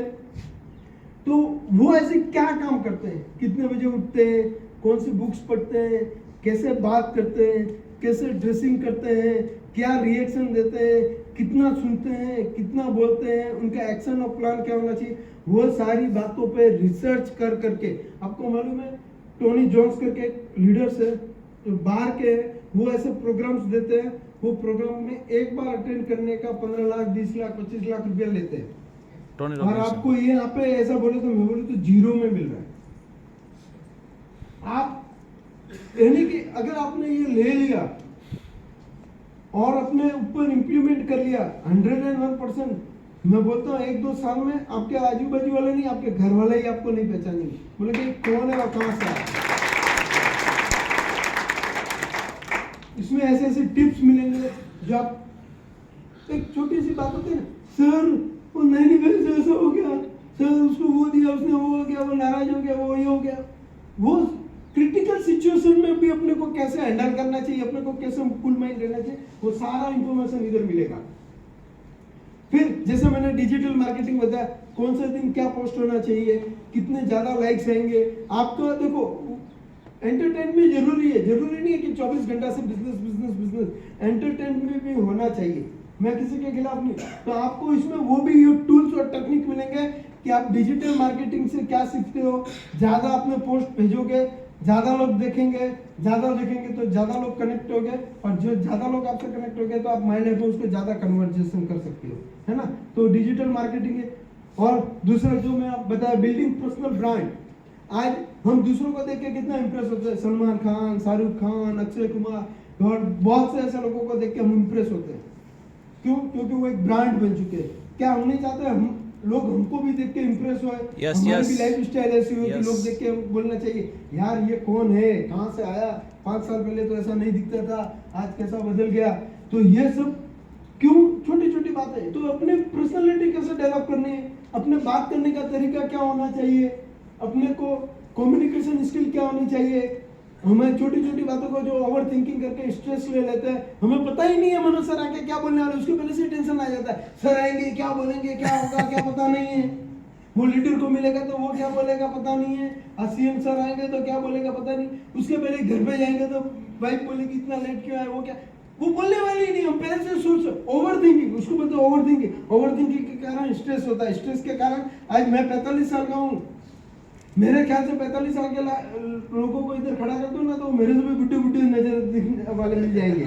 तो वो ऐसे क्या काम करते हैं, कितने बजे उठते हैं, कौन सी बुक्स पढ़ते हैं, कैसे बात करते हैं, कैसे ड्रेसिंग करते हैं, क्या रिएक्शन देते हैं, कितना सुनते हैं, कितना बोलते हैं, उनका एक्शन और प्लान क्या होना चाहिए, वो सारी बातों पे रिसर्च कर करके। आपको मालूम है टोनी जॉन्स करके लीडर्स है जो बाहर के, वो ऐसे प्रोग्राम्स देते हैं। वो प्रोग्राम में एक बार अटेंड करने का 15 लाख, 20 लाख, 25 लाख रुपया लेते हैं। टोनी और रॉबिन्स। आपको ये यहाँ पे ऐसा बोले तो मैं बोलूँ तो जीरो में मिल रहा है। आप यानी कि अगर आपने ये ले लिया और अपने ऊपर इंप्लीमेंट कर लिया 101%, मैं बोलता हूँ 1-2 साल में आपके आजू बाजू वाले नहीं, आपके घर वाले ही आपको नहीं पहचानेंगे, बोले कि कौन है और कहाँ से आया। इसमें ऐसे ऐसे टिप्स मिलेंगे जो आप, एक छोटी सी बात होती है ना, सर वो नैनीताल से ऐसा हो गया, सर उसको वो दिया, उसने वो हो गया, वो नाराज हो गया, वो ये हो गया। वो क्रिटिकल सिचुएशन में भी अपने को कैसे हैंडल करना चाहिए, अपने को कैसे कूल माइंड रहना चाहिए, वो सारा इंफॉर्मेशन इधर मिलेगा। फिर जैसे मैंने डिजिटल मार्केटिंग बताया, कौन से दिन क्या पोस्ट होना चाहिए, कितने ज्यादा लाइक्स आएंगे आपका। देखो एंटरटेनमेंट जरूरी है, जरूरी नहीं है कि 24 घंटा से बिजनेस बिजनेस बिजनेस, एंटरटेनमेंट भी होना चाहिए, मैं किसी के खिलाफ नहीं। तो आपको इसमें वो भी टूल्स और टेक्निक मिलेंगे कि आप डिजिटल मार्केटिंग से क्या सीखते हो। ज्यादा अपने पोस्ट भेजोगे, ज्यादा लोग देखेंगे, ज्यादा देखेंगे तो ज्यादा लोग कनेक्ट हो गए, और जो ज्यादा लोग आपसे कनेक्ट हो गए तो आप माइंड है उसको ज्यादा कन्वर्सेशन कर सकते हो, है ना। तो डिजिटल मार्केटिंग है। और दूसरा जो मैं आप बताया, बिल्डिंग पर्सनल ब्रांड। आज हम दूसरों को देख के कितना इंप्रेस होते हैं, सलमान खान, शाहरुख खान, अक्षय कुमार और बहुत से ऐसे लोगों को देख के हम इंप्रेस होते हैं। क्यों? क्योंकि वो एक ब्रांड बन चुके हैं। क्या हम नहीं चाहते हम लोग हमको भी देख के इंप्रेस होए, हमारी भी लाइफ स्टाइल ऐसी हो कि लोग देख के बोलना चाहिए यार ये कौन है, कहाँ से आया, 5 साल पहले तो ऐसा नहीं दिखता था, आज कैसा बदल गया। तो ये सब क्यों, छोटी छोटी बातें। तो अपने पर्सनालिटी कैसे डेवलप करनी है, अपने बात करने का तरीका क्या होना चाहिए, अपने को कम्युनिकेशन स्किल क्या होनी चाहिए। हमें छोटी छोटी बातों को जो ओवर थिंकिंग करके स्ट्रेस ले लेते हैं, हमें पता ही नहीं है मनोज सर आके क्या बोलने वाले, उसके पहले से टेंशन आ जाता है, सर आएंगे क्या बोलेंगे, क्या होगा क्या पता नहीं है। वो लीडर को मिलेगा तो वो क्या बोलेगा पता नहीं है, सीएम सर आएंगे तो क्या बोलेगा पता नहीं, उसके पहले घर पे जाएंगे तो वाइफ बोलेगी इतना लेट क्यों आए, वो क्या, वो बोलने वाले ही नहीं। हम पहले से सोच, ओवर थिंकिंग, उसको बोलते हैं ओवर थिंकिंग। ओवर थिंकिंग के कारण स्ट्रेस होता है, स्ट्रेस के कारण आज मैं 45 साल का हूँ, मेरे ख्याल से 45 साल के लोगों को इधर खड़ा कर दो ना तो मेरे से भी बुड्ढे बुड्ढे नजर दिखने वाले मिल जाएंगे,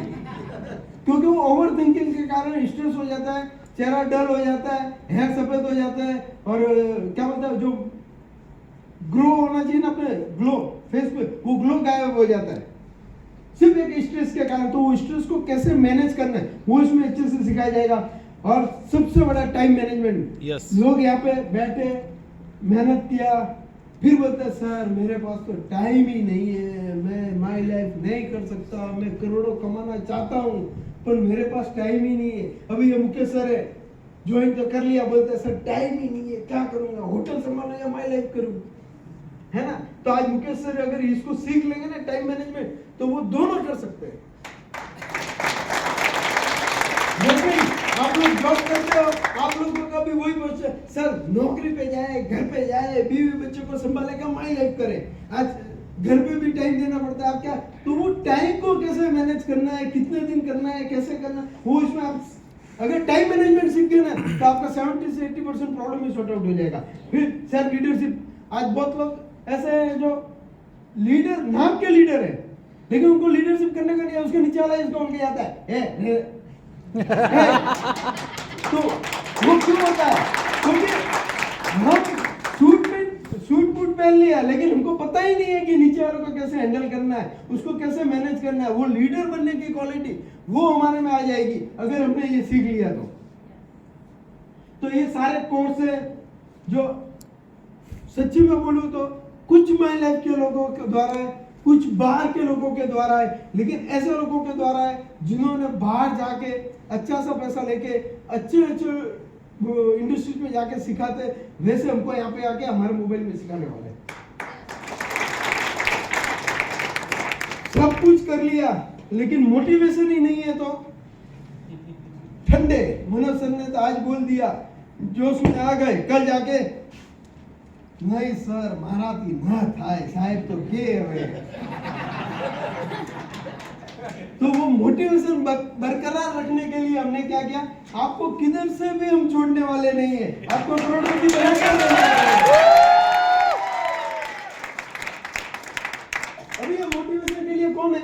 क्योंकि वो ओवर थिंकिंग के कारण स्ट्रेस हो जाता है, चेहरा डल हो जाता है, हेयर सफेद हो जाता है, और क्या बोलते हैं जो ग्लो होना चाहिए ना अपने ग्लो फेस पे, वो ग्लो गायब हो जाता है सिर्फ एक स्ट्रेस के कारण। तो वो स्ट्रेस को कैसे मैनेज करना है वो इसमें अच्छे से सिखाया जाएगा। और सबसे बड़ा टाइम मैनेजमेंट। लोग यहाँ पे बैठे मेहनत किया, फिर बोलते हैं सर मेरे पास तो टाइम ही नहीं है, मैं माई लाइफ नहीं कर सकता, मैं करोड़ों कमाना चाहता हूँ पर मेरे पास टाइम ही नहीं है। अभी ये मुकेश सर है, ज्वाइन तो कर लिया, बोलते हैं सर टाइम ही नहीं है, क्या करूँगा, होटल संभालूं या माई लाइफ करूँ, है ना। तो आज मुकेश सर अगर इसको सीख लेंगे ना टाइम मैनेजमेंट, तो वो दोनों कर सकते हैं। लेकिन आप लोग जॉब करते हो, आप लोगों का भी वही क्वेश्चन, सर नौकरी पे जाए, घर पे जाए, बीवी बच्चों को संभालेगा, माई लाइफ करे, आज घर पे भी टाइम देना पड़ता है। आप क्या, तो वो टाइम को कैसे मैनेज करना है, कितने दिन करना है, कैसे करना है, वो इसमें आप अगर टाइम मैनेजमेंट सीख गए ना तो आपका 70 से 80% प्रॉब्लम ही सॉर्ट आउट हो जाएगा। फिर सर लीडरशिप, आज बहुत लोग ऐसे हैं जो लीडर, नाम के लीडर है लेकिन उनको लीडरशिप करने का नहीं है, उसके नीचे वाला इसको उनके जाता है तो वो क्यों होता है, क्योंकि हम सूट बूट पहन लिया लेकिन हमको पता ही नहीं है कि नीचे वालों को कैसे हैंडल करना है, उसको कैसे मैनेज करना है। वो लीडर बनने की क्वालिटी वो हमारे में आ जाएगी अगर हमने ये सीख लिया तो ये सारे कोर्स है जो सच्ची में बोलूं तो कुछ माई लाइफ के लोगों के द्वारा है, कुछ बाहर के लोगों के द्वारा है, लेकिन ऐसे लोगों के द्वारा है जिन्होंने बाहर जाके अच्छा सा पैसा लेके अच्छे इंडस्ट्रीज में जाके सिखाते, वैसे हमको यहाँ पे आके हमारे मोबाइल में सिखाने वाले। सब कुछ कर लिया लेकिन मोटिवेशन ही नहीं है तो ठंडे। मनोज सर ने तो आज बोल दिया, जोश में आ गए, कल जाके नहीं सर माराती ना थाय साहेब तो के હવે तो वो मोटिवेशन बरकरार रखने के लिए हमने क्या किया, आपको किधर से भी हम छोड़ने वाले नहीं है, आपको करोड़पति बनाकर देना है। अभी ये मोटिवेशन के लिए कौन है,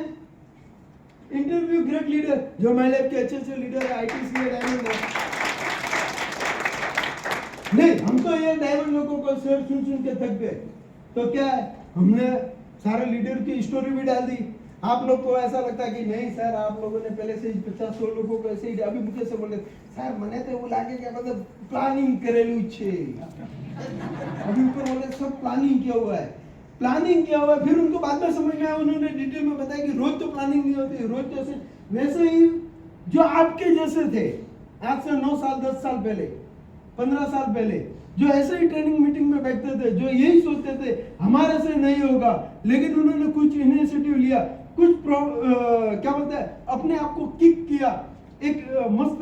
इंटरव्यू ग्रेट लीडर, जो माय लाइफ के अच्छे लीडर है, आईटी सीए डायमंड है, नहीं, हम तो ये डायमंड लोगों को शेर सुन के थक गए। तो क्या है, हमने सारे लीडर की स्टोरी भी डाल दी। आप लोग को ऐसा लगता है कि नहीं सर, आप लोगों ने पहले से ही 50-100 लोगों को ऐसे ही, अभी मुझे से बोले सर मने तो वो लागे क्या मतलब प्लानिंग करेलू छे। अभी ऊपर बोले सब प्लानिंग किया हुआ है, प्लानिंग किया हुआ है। फिर उनको बाद में समझ में आया, उन्होंने डिटेल में बताया कि रोज तो प्लानिंग नहीं होती, रोज जैसे वैसे ही जो आपके जैसे थे आज से 9 साल 10 साल पहले 15 साल पहले, जो ऐसे ही ट्रेनिंग मीटिंग में बैठते थे, जो यही सोचते थे हमारे से नहीं होगा, लेकिन उन्होंने कुछ इनिशिएटिव लिया, कुछ क्या बोलते हैं, अपने आप को किक किया। एक मस्त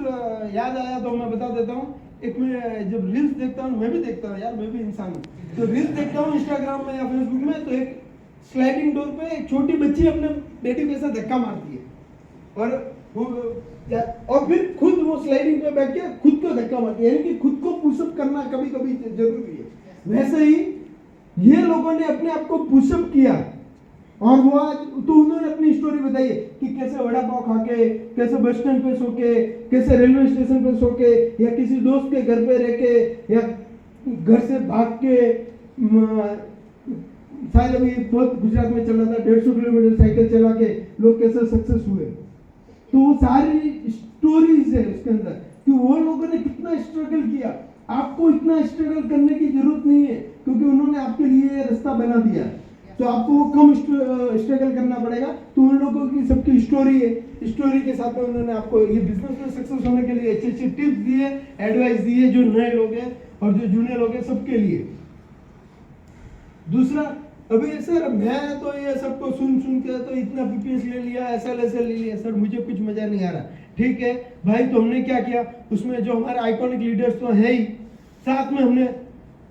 याद आया तो मैं बता देता हूँ। एक मैं जब रील्स देखता हूँ, मैं भी देखता हूँ यार, मैं भी इंसान हूँ, तो रील्स देखता हूँ इंस्टाग्राम में या फेसबुक में, तो एक स्लाइडिंग डोर पे एक छोटी बच्ची अपने बेटी के साथ धक्का मारती है और फिर खुद वो स्लाइडिंग पे बैठ के खुद को धक्का मारती है, यानी कि खुद को पुशअप करना कभी कभी जरूरी है। वैसे ही ये लोगों ने अपने आप को पुशअप किया और वो आज तो उन्होंने अपनी स्टोरी बताई है कि कैसे वड़ा पाव खा के, कैसे बस स्टैंड पे सो के, कैसे रेलवे स्टेशन पे सो के, या किसी दोस्त के घर पे रह के, या घर से भाग के, शायद अभी बहुत गुजरात में चल रहा था 150 किलोमीटर साइकिल चला के लोग कैसे सक्सेस हुए। तो वो सारी स्टोरीज है उसके अंदर कि वो लोगों ने कितना स्ट्रगल किया। आपको इतना स्ट्रगल करने की जरूरत नहीं है, क्योंकि उन्होंने आपके लिए रास्ता बना दिया। तो आपको वो कम स्ट्रगल करना पड़ेगा। तो उन लोगों की सबकी स्टोरी है, स्टोरी के साथ में उन्होंने आपको ये बिजनेस में सक्सेस होने के लिए अच्छी टिप्स दिए, एडवाइस दिए, जो नए लोग हैं और जो जूनियर लोग हैं सबके लिए। दूसरा, अभी सर मैं तो ये सबको सुन के तो इतना पीपीएस ले लिया, एसएलएस ले लिया, सर मुझे कुछ मजा नहीं आ रहा। ठीक है भाई, तो हमने क्या किया, उसमें जो हमारे आइकॉनिक लीडर्स तो है ही, साथ में हमने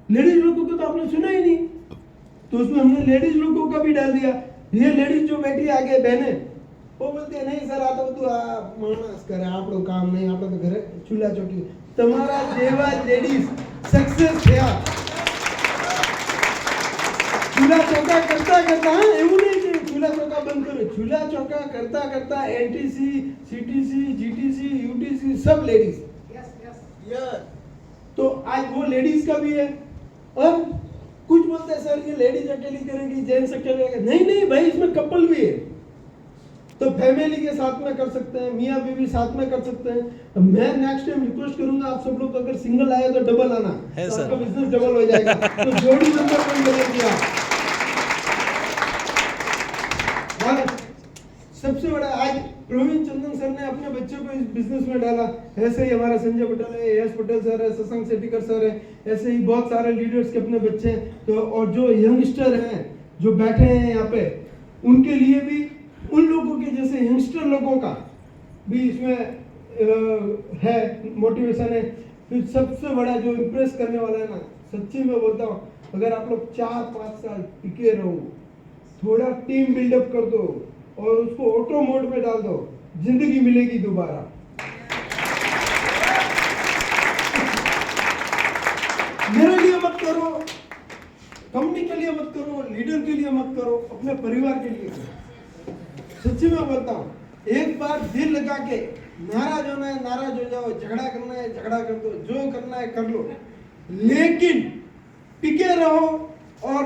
लेडीज लोगों को तो आपने सुना ही नहीं, तो उसमें हमने लेडीज लोगों का भी डाल दिया। ये लेडीज जो बैठी आगे बहने, वो बोलते हैं नहीं सर, आता तो मानस करे आपड़ो काम नहीं, આપણે તો ઘરે ચૂલા ચોકી। તમારા જેવા લેડીઝ સક્સેસ થયા ચૂલા ચોકા કરતા हाँ, એવું નહીં કે ચૂલા ચોકા બંધ કરો, ચૂલા ચોકા કરતા एनटीसी, सीटीसी, जीटीसी, यूटीसी सब लेडीज। तो आज वो लेडीज का भी है। और कुछ बोलते हैं सर ये लेडीज अकेली करेगी, जेंट्स अकेले करेंगे। नहीं भाई, इसमें कपल भी है, तो फैमिली के साथ में कर सकते हैं, मियाँ बीवी साथ में कर सकते हैं। मैं नेक्स्ट टाइम रिक्वेस्ट करूंगा आप सब लोग, अगर सिंगल आए तो डबल आना है, तो आपका बिजनेस डबल हो जाएगा। तो जोड़ी नंबर कोई बदल दिया। और सबसे बड़ा आज प्रवीण चंदन सर ने अपने बच्चों को इस बिजनेस में डाला। ऐसे ही हमारा संजय पटेल है, एस पटेल सर है, शशांक सेठीकर सर है, ऐसे ही बहुत सारे लीडर्स के अपने बच्चे हैं। तो और जो यंगस्टर हैं जो बैठे हैं यहाँ पे, उनके लिए भी, उन लोगों के जैसे यंगस्टर लोगों का भी इसमें है मोटिवेशन है। फिर सबसे बड़ा जो इम्प्रेस करने वाला है ना, सच्ची में बोलता हूँ, अगर आप लोग 4-5 साल टिके रहो, थोड़ा टीम बिल्डअप कर दो और उसको ऑटो मोड पे डाल दो, जिंदगी मिलेगी दोबारा। मेरे लिए मत करो, कंपनी के लिए मत करो, लीडर के लिए मत करो, अपने परिवार के लिए करो। सच्ची में बोलता हूँ, एक बार दिल लगा के नाराज होना है नाराज हो जाओ, झगड़ा करना है झगड़ा कर दो, जो करना है कर लो, लेकिन टिके रहो और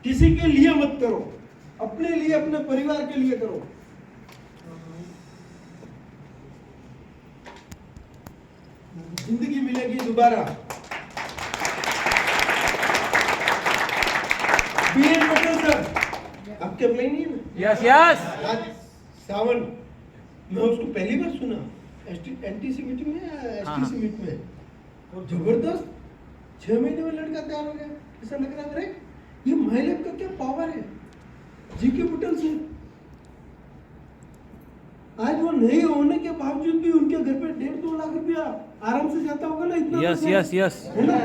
किसी के लिए मत करो, अपने लिए, अपने परिवार के लिए करो। जिंदगी मिलेगी दोबारा। बीएन पटेल सर, आपके अप्लाई नहीं है ना? Yes yes. आज सावन, मैं उसको पहली बार सुना एनटीसी मीटिंग में या एसटीसी मीट में, और जबरदस्त 6 महीने में लड़का तैयार हो गया। ऐसा लग रहा है अरे ये महिला का क्या पावर है। जीके पटेल से आज वो नहीं होने के बावजूद भी उनके घर पे 1.5-2 लाख रुपया आराम से जाता होगा ना, इतना यस यस यस है ना।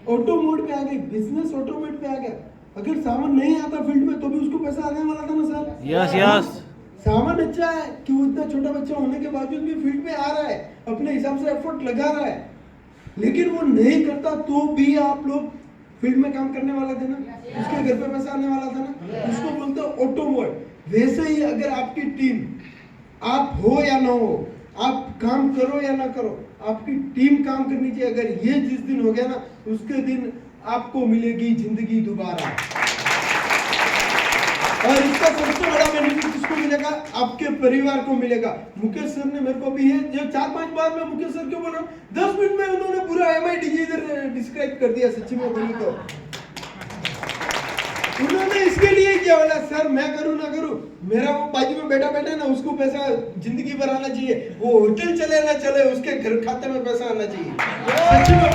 ऑटो मोड पे आ गई, बिजनेस ऑटो मोड पे आ गया। अगर सामान नहीं आता फील्ड में तो भी उसको पैसा आने वाला था ना सर। Yes yes. सामान अच्छा है कि वो इतना छोटा बच्चा होने के बावजूद भी फील्ड में आ रहा है, अपने हिसाब से एफर्ट लगा रहा है, लेकिन वो नहीं करता तो भी आप लोग फील्ड में काम करने वाला थे ना, उसके घर पे पैसा आने वाला था ना, उसको बोलते हैं ऑटो मोड। वैसे ही अगर आपकी टीम, आप हो या ना हो, आप काम करो या ना करो, आपकी टीम काम करनी चाहिए। अगर ये जिस दिन हो गया ना, उसके दिन आपको मिलेगी जिंदगी दोबारा। और इसका सबसे बड़ा बेनिफिट किसको मिलेगा? आपके परिवार को मिलेगा। मुकेश सर ने मेरे को भी है, जो 4-5 बार मैं मुकेश सर क्यों बोल रहा हूँ, 10 मिनट में उन्होंने पूरा MIDG इधर डिस्क्राइब कर दिया। सच्ची में बोली तो उन्होंने इसके लिए किया, बोला सर मैं करूँ ना करूँ, मेरा वो बाजू में बैठा है ना, उसको पैसा जिंदगी भर आना चाहिए, वो होटल चले ना चले, उसके घर खाते में पैसा आना चाहिए। सच्ची में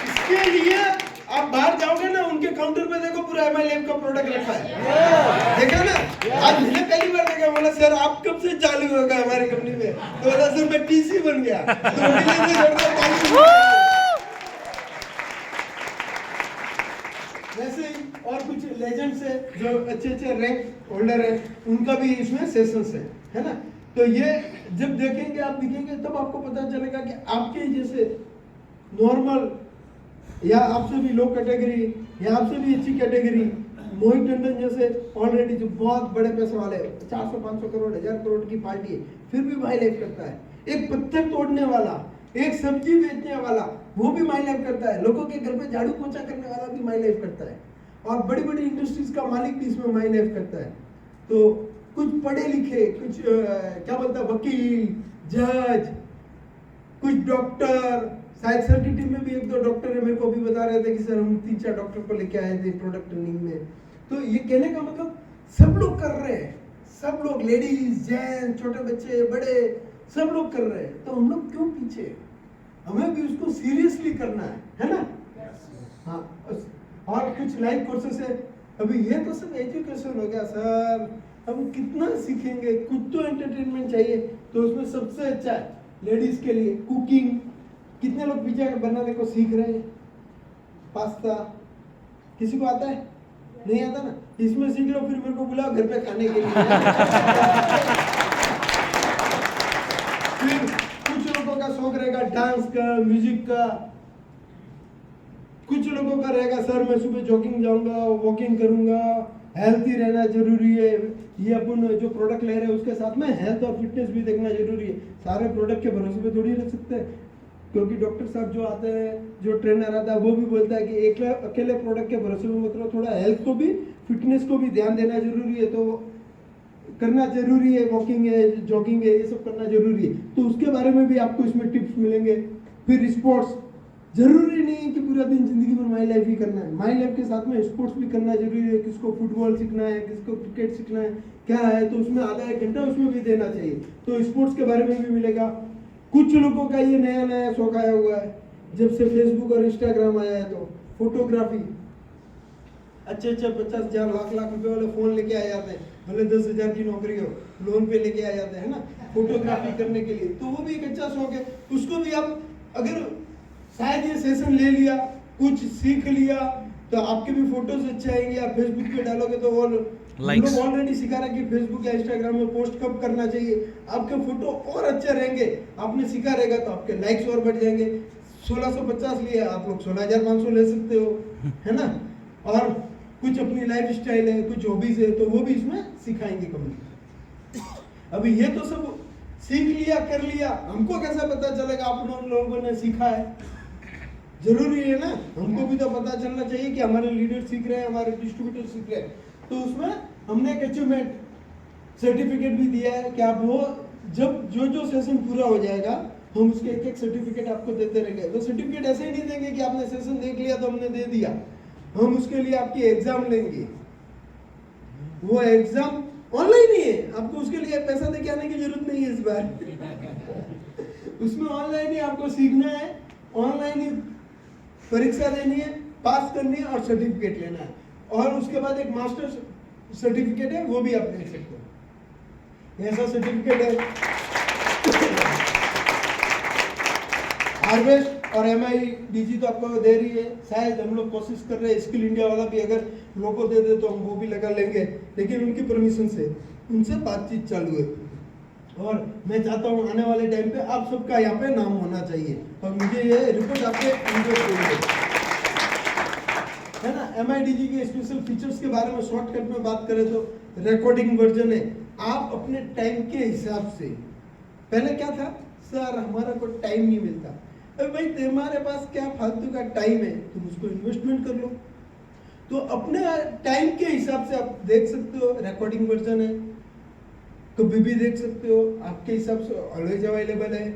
इसके लिए आप बाहर जाओगे ना, उनके काउंटर पे देखो पूरा MILAB का प्रोडक्ट रखा है, देखा ना? आज मैंने पहली बार देखा, बोला सर आप कब से चालू होगा हमारी कंपनी में? तो बोला सर मैं TC बन गया। तो वैसे ही और कुछ लेजेंड्स है जो अच्छे रैंक होल्डर है, उनका भी इसमें सेशंस है ना? तो ये जब देखेंगे आप दिखेंगे तब आपको पता चलेगा कि आपके जैसे नॉर्मल या आपसे भी लो कैटेगरी या आपसे भी अच्छी कैटेगरी, मोहित टंडन जैसे ऑलरेडी जो बहुत बड़े पैसे वाले 400-500 करोड़ 1000 करोड़ की पार्टी है, फिर भी MILAB करता है। एक पत्थर तोड़ने वाला, एक सब्जी बेचने वाला, वो भी MILAB करता है। लोगों के घर पे झाड़ू पोछा करने वाला भी MILAB करता है। और बड़ी बड़ी इंडस्ट्रीज का मालिक भी इसमें MILAB करता है। तो कुछ पढ़े लिखे, कुछ क्या बोलता है, वकील, जज, कुछ डॉक्टर, शायद सर की टीम में भी 1-2 डॉक्टर है, मेरे को भी बता रहे थे कि सर हम 3-4 डॉक्टर को लेके आए थे प्रोडक्ट ट्रेनिंग में। तो ये कहने का मतलब सब लोग कर रहे हैं, सब लोग, लेडीज, जेंट्स, छोटे बच्चे, बड़े, सब लोग कर रहे हैं। तो हम लोग क्यों पीछे? हमें भी उसको सीरियसली करना है ना? हाँ। और कुछ लाइव कोर्सेस है। अभी ये तो सब एजुकेशन हो गया सर, हम कितना सीखेंगे? कुछ तो एंटरटेनमेंट चाहिए। तो उसमें सबसे अच्छा है लेडीज के लिए कुकिंग। कितने लोग पिज्जा बनाने को सीख रहे हैं? पास्ता किसी को आता है? नहीं आता ना? इसमें सीख लो, फिर मेरे को बुलाओ घर पे खाने के लिए। फिर कुछ लोगों का शौक रहेगा डांस का, म्यूजिक का। कुछ लोगों का रहेगा सर मैं सुबह जॉगिंग जाऊंगा, वॉकिंग करूंगा, हेल्थी रहना जरूरी है। ये अपन जो प्रोडक्ट ले रहे हैं उसके साथ में हेल्थ और फिटनेस भी देखना जरूरी है। सारे प्रोडक्ट के भरोसे पे थोड़ी रह सकते हैं, क्योंकि डॉक्टर साहब जो आते हैं, जो ट्रेनर आता है, वो भी बोलता है कि अकेले प्रोडक्ट के भरोसे में मतलब थोड़ा हेल्थ को भी, फिटनेस को भी ध्यान देना जरूरी है। तो करना जरूरी है, वॉकिंग है, जॉगिंग है, ये सब करना जरूरी है। तो उसके बारे में भी आपको इसमें टिप्स मिलेंगे। फिर स्पोर्ट्स, जरूरी नहीं है कि पूरा दिन जिंदगी भर MILAB ही करना है। MILAB के साथ में स्पोर्ट्स भी करना जरूरी है। किसको फुटबॉल सीखना है, किसको क्रिकेट सीखना है, क्या है, तो उसमें आधा 1 घंटा उसमें भी देना चाहिए। तो स्पोर्ट्स के बारे में भी मिलेगा। कुछ लोगों का ये नया शौक आया हुआ है जब से फेसबुक और इंस्टाग्राम आया है। तो फोटोग्राफी, अच्छे 50,000 लाख रुपए वाले फोन लेके आ जाते हैं, भले 10,000 की नौकरी हो, लोन पे लेके आ जाते हैं ना फोटोग्राफी करने के लिए। तो वो भी एक अच्छा शौक है। उसको भी आप अगर शायद ये सेशन ले लिया, कुछ सीख लिया, तो आपके भी फोटोज अच्छे आएंगे। आप फेसबुक पे डालोगे तो वो लोग ऑलरेडी सिखा रहा है कि फेसबुक या इंस्टाग्राम में पोस्ट कब करना चाहिए, आपके फोटो और अच्छे रहेंगे। आपने सीखा रहेगा तो आपके लाइक्स और बढ़ जाएंगे। 1650 लिए आप लोग 16,500 ले सकते हो, है ना? और कुछ अपनी लाइफ स्टाइल है, कुछ हॉबीज है, तो वो भी इसमें सिखाएंगे कंपनी। अभी ये तो सब सीख लिया, कर लिया, हमको कैसे पता चलेगा आप लोगों ने सीखा है? जरूरी है ना, हमको भी तो पता चलना चाहिए कि हमारे लीडर सीख रहे हैं, हमारे डिस्ट्रीब्यूटर सीख रहे हैं। तो उसमें हमने एक अचीवमेंट सर्टिफिकेट भी दिया है कि आप वो जब जो सेशन पूरा हो जाएगा, हम उसके एक सर्टिफिकेट आपको देते रहेंगे। तो सर्टिफिकेट ऐसे ही नहीं देंगे कि आपने सेशन देख लिया तो हमने दे दिया। हम उसके लिए आपकी एग्जाम लेंगे। वो एग्जाम ऑनलाइन ही है, आपको उसके लिए पैसा देके आने की जरूरत नहीं है इस बार। उसमें ऑनलाइन ही आपको सीखना है, ऑनलाइन ही परीक्षा देनी है, पास करनी है और सर्टिफिकेट लेना है। और उसके बाद एक मास्टर सर्टिफिकेट है, वो भी आप ले सकते हो। ऐसा सर्टिफिकेट है। हार्वेस्ट और MIDG तो आपको दे रही है। शायद हम लोग कोशिश कर रहे हैं स्किल इंडिया वाला भी अगर लोगो दे दे तो हम वो भी लगा लेंगे, लेकिन उनकी परमिशन से उनसे बातचीत चालू है। और मैं चाहता हूँ आने वाले टाइम पे आप सबका यहाँ पे नाम होना चाहिए और मुझे ये रिपोर्ट आपके है ना। MIDG के स्पेशल फीचर्स के बारे में शॉर्टकट में बात करें तो रिकॉर्डिंग वर्जन है, आप अपने टाइम के हिसाब से, पहले क्या था सर हमारा को टाइम नहीं मिलता, अरे भाई तुम्हारे पास क्या फालतू का टाइम है, तुम उसको इन्वेस्टमेंट कर लो। तो अपने टाइम के हिसाब से आप देख सकते हो, रिकॉर्डिंग वर्जन है, कभी भी देख सकते हो, आपके हिसाब से ऑलवेज अवेलेबल है।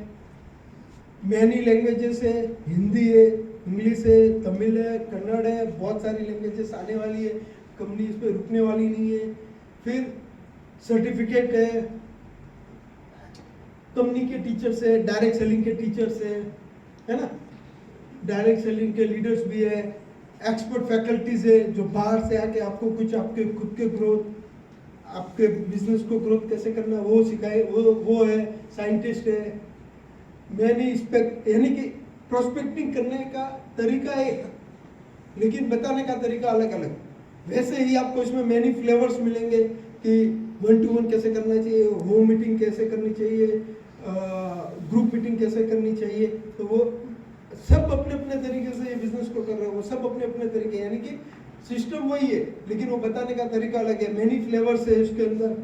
मैनी लैंग्वेजेस है, हिंदी है, इंग्लिश है, तमिल है, कन्नड़ है, बहुत सारी लैंग्वेजेस आने वाली है, कंपनी इस पर रुकने वाली नहीं है। फिर सर्टिफिकेट है, कंपनी के टीचर्स है, डायरेक्ट सेलिंग के टीचर्स है ना, डायरेक्ट सेलिंग के लीडर्स भी है, एक्सपर्ट फैकल्टीज है जो बाहर से आके आपको कुछ आपके खुद के ग्रोथ, आपके बिजनेस को ग्रोथ कैसे करना वो सिखाए, वो है, साइंटिस्ट है। मैंने यानी कि प्रोस्पेक्टिंग करने का तरीका एक, लेकिन बताने का तरीका अलग अलग। वैसे ही आपको इसमें मैनी फ्लेवर्स मिलेंगे कि 1 to 1 कैसे करना चाहिए, होम मीटिंग कैसे करनी चाहिए, ग्रुप मीटिंग कैसे करनी चाहिए। तो वो सब अपने अपने तरीके से ये बिजनेस को कर रहे हो, वो सब अपने अपने तरीके, यानी कि सिस्टम वही है लेकिन वो बताने का तरीका अलग है। मैनी फ्लेवर्स है उसके अंदर।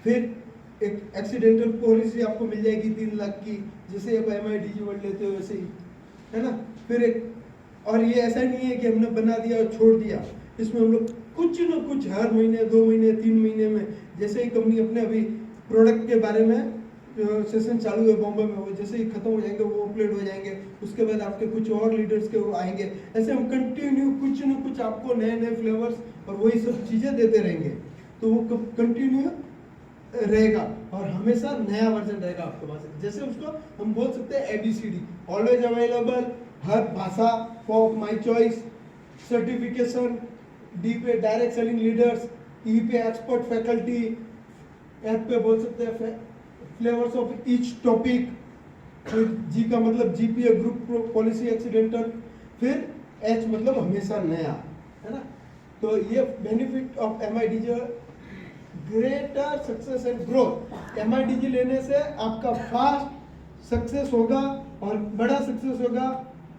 फिर एक एक्सीडेंटल पॉलिसी आपको मिल जाएगी 3 लाख की, जैसे आप MIDG वर्ड लेते हो वैसे ही, है ना। फिर एक, और ये ऐसा नहीं है कि हमने बना दिया और छोड़ दिया, इसमें हम लोग कुछ न कुछ हर महीने, 2 महीने, 3 महीने में, जैसे ही कंपनी अपने अभी प्रोडक्ट के बारे में सेशन चालू है बॉम्बे में, वो जैसे ही खत्म हो जाएंगे वो अपलोड हो जाएंगे, उसके बाद आपके कुछ और लीडर्स के वो आएंगे। ऐसे हम कंटिन्यू कुछ न कुछ आपको नए नए फ्लेवर्स और वही सब चीज़ें देते रहेंगे, तो वो कंटिन्यू रहेगा और हमेशा नया वर्जन रहेगा आपके पास। जैसे उसको हम बोल सकते हैं ABCD, ऑलवेज अवेलेबल, हर भाषा, for my choice, certification, D पे डायरेक्ट सेलिंग लीडर्स, E पे एक्सपर्ट फैकल्टी, F पे बोल सकते हैं फ्लेवर्स ऑफ ईच टॉपिक, फिर G का मतलब GPA ग्रुप पॉलिसी एक्सीडेंटल, फिर H मतलब हमेशा नया, है ना। तो ये benefit of MIDG, greater success and growth. MIDG लेने से आपका फास्ट सक्सेस होगा और बड़ा सक्सेस होगा।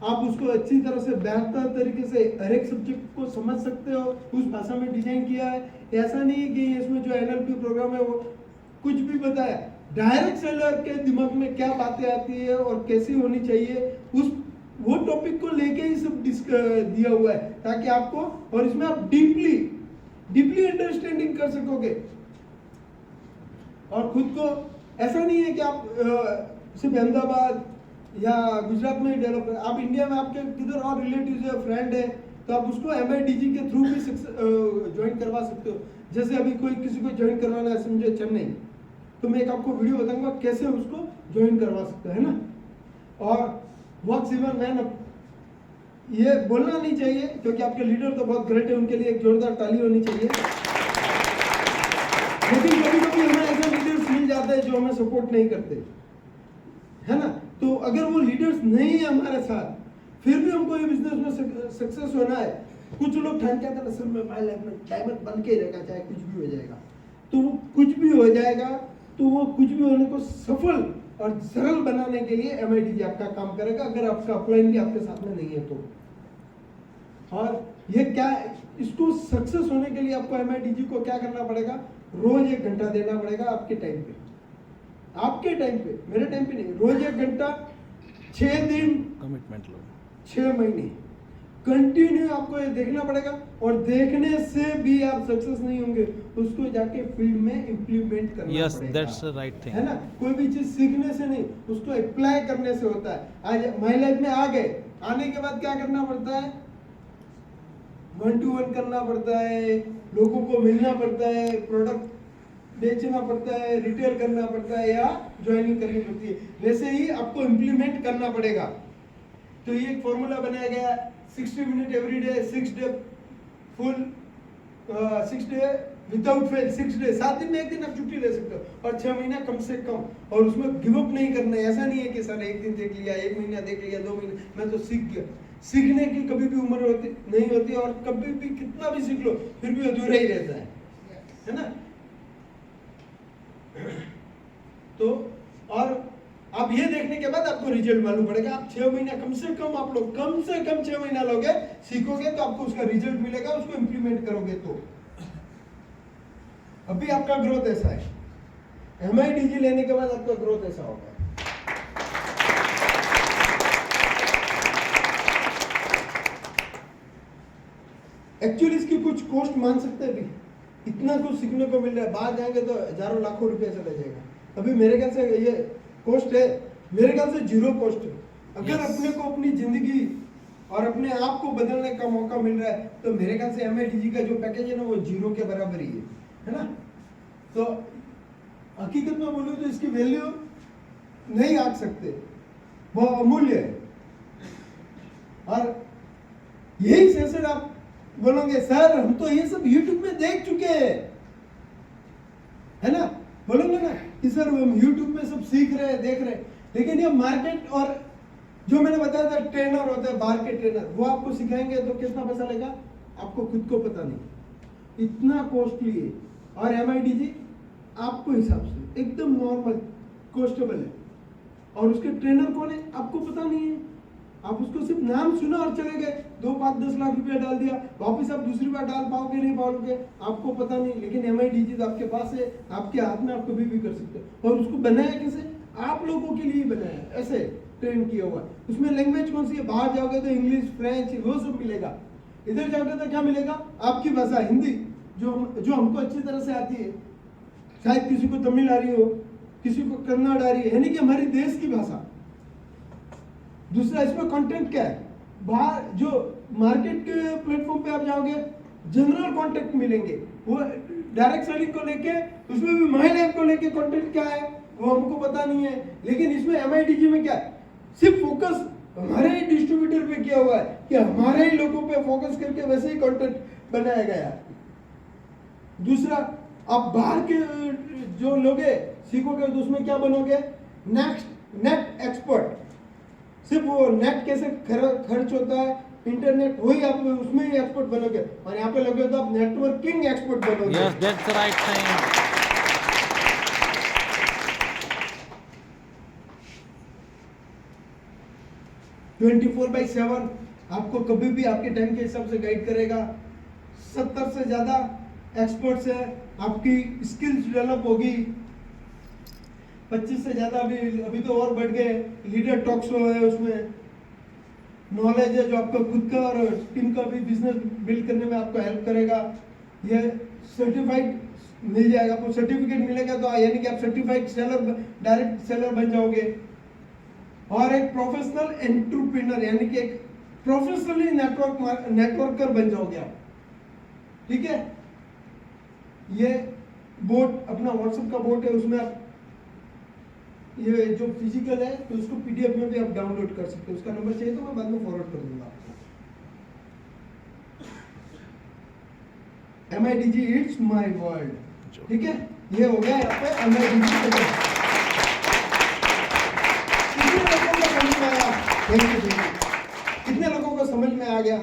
आप उसको अच्छी तरह से बेहतर तरीके से हर एक सब्जेक्ट को समझ सकते हो, उस भाषा में डिजाइन किया है। ऐसा नहीं है कि इसमें जो NLP प्रोग्राम है वो कुछ भी बताया, डायरेक्ट सेलर के दिमाग में क्या बातें आती है और कैसी होनी चाहिए, वो टॉपिक को लेके ही सब दिया हुआ है, ताकि आपको, और इसमें आप डीपली अंडरस्टैंडिंग कर सकोगे। और खुद को, ऐसा नहीं है कि आप सिर्फ अहमदाबाद या गुजरात में ही डेवलप करें, आप इंडिया में आपके किधर और रिलेटिव्स है, फ्रेंड है, तो आप उसको MIDG के थ्रू भी ज्वाइन करवा सकते हो। जैसे अभी कोई किसी को ज्वाइन करवाना है, समझो चेन्नई, तो मैं एक आपको वीडियो बताऊंगा कैसे उसको ज्वाइन करवा सकते हैं, है ना। और वॉट्स इवन मैन, ये बोलना नहीं चाहिए क्योंकि आपके लीडर तो बहुत ग्रेट है, उनके लिए एक जोरदार ताली होनी चाहिए। लेकिन कभी कभी हमें ऐसे लीडर्स मिल जाते हैं जो हमें सपोर्ट नहीं करते, है ना। तो अगर वो लीडर्स नहीं है हमारे साथ, फिर भी हमको ये बिजनेस में सक्सेस होना है, कुछ लोग ठान क्या था, सर मैं माय लाइफ में डायमंड बन के ही रहेगा, चाहे कुछ भी हो जाएगा, तो वो कुछ भी हो जाएगा। तो वो कुछ भी होने को सफल और सरल बनाने के लिए MIDG आपका काम करेगा, अगर आपका अपलाइन भी आपके साथ में नहीं है तो। और ये क्या, इसको सक्सेस होने के लिए आपको MIDG को क्या करना पड़ेगा, रोज 1 घंटा देना पड़ेगा आपके टाइम पे, मेरे टाइम पे नहीं, रोज 1 घंटा, 6 दिन, कमिटमेंट लो, 6 महीने कंटिन्यू आपको ये देखना पड़ेगा। और देखने से भी आप सक्सेस नहीं होंगे, उसको जाके फील्ड में इम्प्लीमेंट करना यस पड़ेगा। दैट्स द राइट थिंग, है ना। कोई भी चीज सीखने से नहीं, उसको अप्लाई करने से होता है। आज माय लाइफ में आ गए, आने के बाद क्या करना पड़ता है, 1 to 1 करना पड़ता है, लोगों को मिलना पड़ता है, प्रोडक्ट बेचना पड़ता है, रिटेल करना पड़ता है, या ज्वाइनिंग करनी पड़ती है। वैसे ही आपको इम्प्लीमेंट करना पड़ेगा। तो ये एक फॉर्मूला बनाया गया, 60 minute every day, 6 day full, 6 day without fail, 6 day, 7 दिन में 1 दिन आप छुट्टी ले सकते हो, और 6 महीना कम से कम। और उसमें गिव अप नहीं करना है। ऐसा नहीं है कि सर 1 दिन देख लिया, 1 महीना देख लिया, 2 महीने मैं तो सीख गया। सीखने की कभी भी उम्र नहीं होती, और कभी भी कितना भी सीख लो फिर भी अधूरा ही रहता है ना। तो और अब ये देखने के बाद आपको रिजल्ट मालूम पड़ेगा। आप 6 महीना कम से कम, आप लोग कम से कम 6 महीना लोगे, सीखोगे, तो आपको उसका रिजल्ट मिलेगा, उसको इम्प्लीमेंट करोगे तो। अभी आपका ग्रोथ ऐसा है, MIDG लेने के बाद आपका ग्रोथ ऐसा होगा। एक्चुअली इसकी कुछ कॉस्ट मान सकते हैं भी, इतना कुछ सीखने को मिल रहा है, बाहर जाएंगे तो हजारों लाखों रुपए चला जाएगा। अभी मेरे ख्याल से ये कॉस्ट है, मेरे ख्याल से जीरो कॉस्ट है। अगर अपने को अपनी जिंदगी और अपने आप को बदलने का मौका मिल रहा है तो मेरे ख्याल से MIDG का जो पैकेज है ना वो जीरो के बराबर ही है ना। तो हकीकत में बोलूं तो इसकी वैल्यू नहीं आंक सकते, वो अमूल्य है। और यही सेशन आप बोलोगे सर हम तो ये सब YouTube में देख चुके हैं, है ना, बोलोगे ना कि सर हम YouTube में सब सीख रहे हैं, देख रहे हैं, लेकिन ये मार्केट और जो मैंने बताया था ट्रेनर होता है, बाहर के ट्रेनर, वो आपको सिखाएंगे तो कितना पैसा लेगा आपको खुद को पता नहीं, इतना कॉस्टली है। और MIDG आपको हिसाब से एकदम नॉर्मल कॉस्टेबल है, और उसके ट्रेनर कौन है आपको पता नहीं है, आप उसको सिर्फ नाम सुना और चले गए, 2, 5, 10 लाख रुपया डाल दिया, वापस आप दूसरी बार डाल पाओगे नहीं पाओगे आपको पता नहीं। लेकिन MIDG तो आपके पास है, आपके हाथ में, आप कभी भी कर सकते हो। और उसको बनाया कैसे, आप लोगों के लिए बनाया है, ऐसे ट्रेन किया हुआ है। उसमें लैंग्वेज कौन सी है, बाहर जाओगे तो इंग्लिश, फ्रेंच, वो सब मिलेगा, इधर जाओगे तो क्या मिलेगा, आपकी भाषा हिंदी, जो हमको अच्छी तरह से आती है, शायद किसी को तमिल आ रही हो, किसी को कन्नड़ आ रही है, यानी कि हमारी देश की भाषा। दूसरा इसमें कंटेंट क्या है, बाहर जो मार्केट के प्लेटफॉर्म पे आप जाओगे जनरल कंटेंट मिलेंगे, वो डायरेक्ट सेलिंग को लेके, उसमें भी महिला को लेके कंटेंट क्या है वो हमको पता नहीं है। लेकिन इसमें MIDG में क्या है, सिर्फ फोकस हमारे ही डिस्ट्रीब्यूटर पे किया हुआ है कि हमारे ही लोगों पे फोकस करके वैसे ही कंटेंट बनाया गया है। दूसरा आप बाहर के जो लोग है सीखोगे तो उसमें क्या बनोगे, नेट एक्सपर्ट, सिर्फ वो नेट कैसे खर्च होता है, इंटरनेट, वही आप उसमें ही एक्सपर्ट बनोगे। और यहाँ पे लोगे तो आप नेटवर्किंग एक्सपर्ट बनोगे। Yes, that's the right thing. 24/7 आपको कभी भी आपके टाइम के हिसाब से गाइड करेगा। 70 से ज्यादा एक्सपर्ट्स है, आपकी स्किल्स डेवलप होगी। 25 से ज्यादा अभी तो और बढ़ गए, लीडर टॉक शो है, उसमें नॉलेज है जो आपका खुद का और टीम का भी बिजनेस बिल्ड करने में आपको हेल्प करेगा। ये सर्टिफाइड मिल जाएगा, आपको सर्टिफिकेट मिलेगा तो यानी कि आप सर्टिफाइड सेलर, डायरेक्ट सेलर बन जाओगे। और एक प्रोफेशनल एंटरप्रेन्योर यानी कि एक प्रोफेशनली नेटवर्कर बन जाओगे आप, ठीक है। ये बोर्ड अपना व्हाट्सएप का बोर्ड है, उसमें आप ये जो फिजिकल है तो उसको PDF में भी आप डाउनलोड कर सकते हो। उसका नंबर चाहिए तो मैं बाद में फॉरवर्ड कर दूंगा आपको। MIDG इट्स माय वर्ल्ड, ठीक है। ये हो गया यहाँ पे MIDG। कितने लोगों को समझ में आ गया?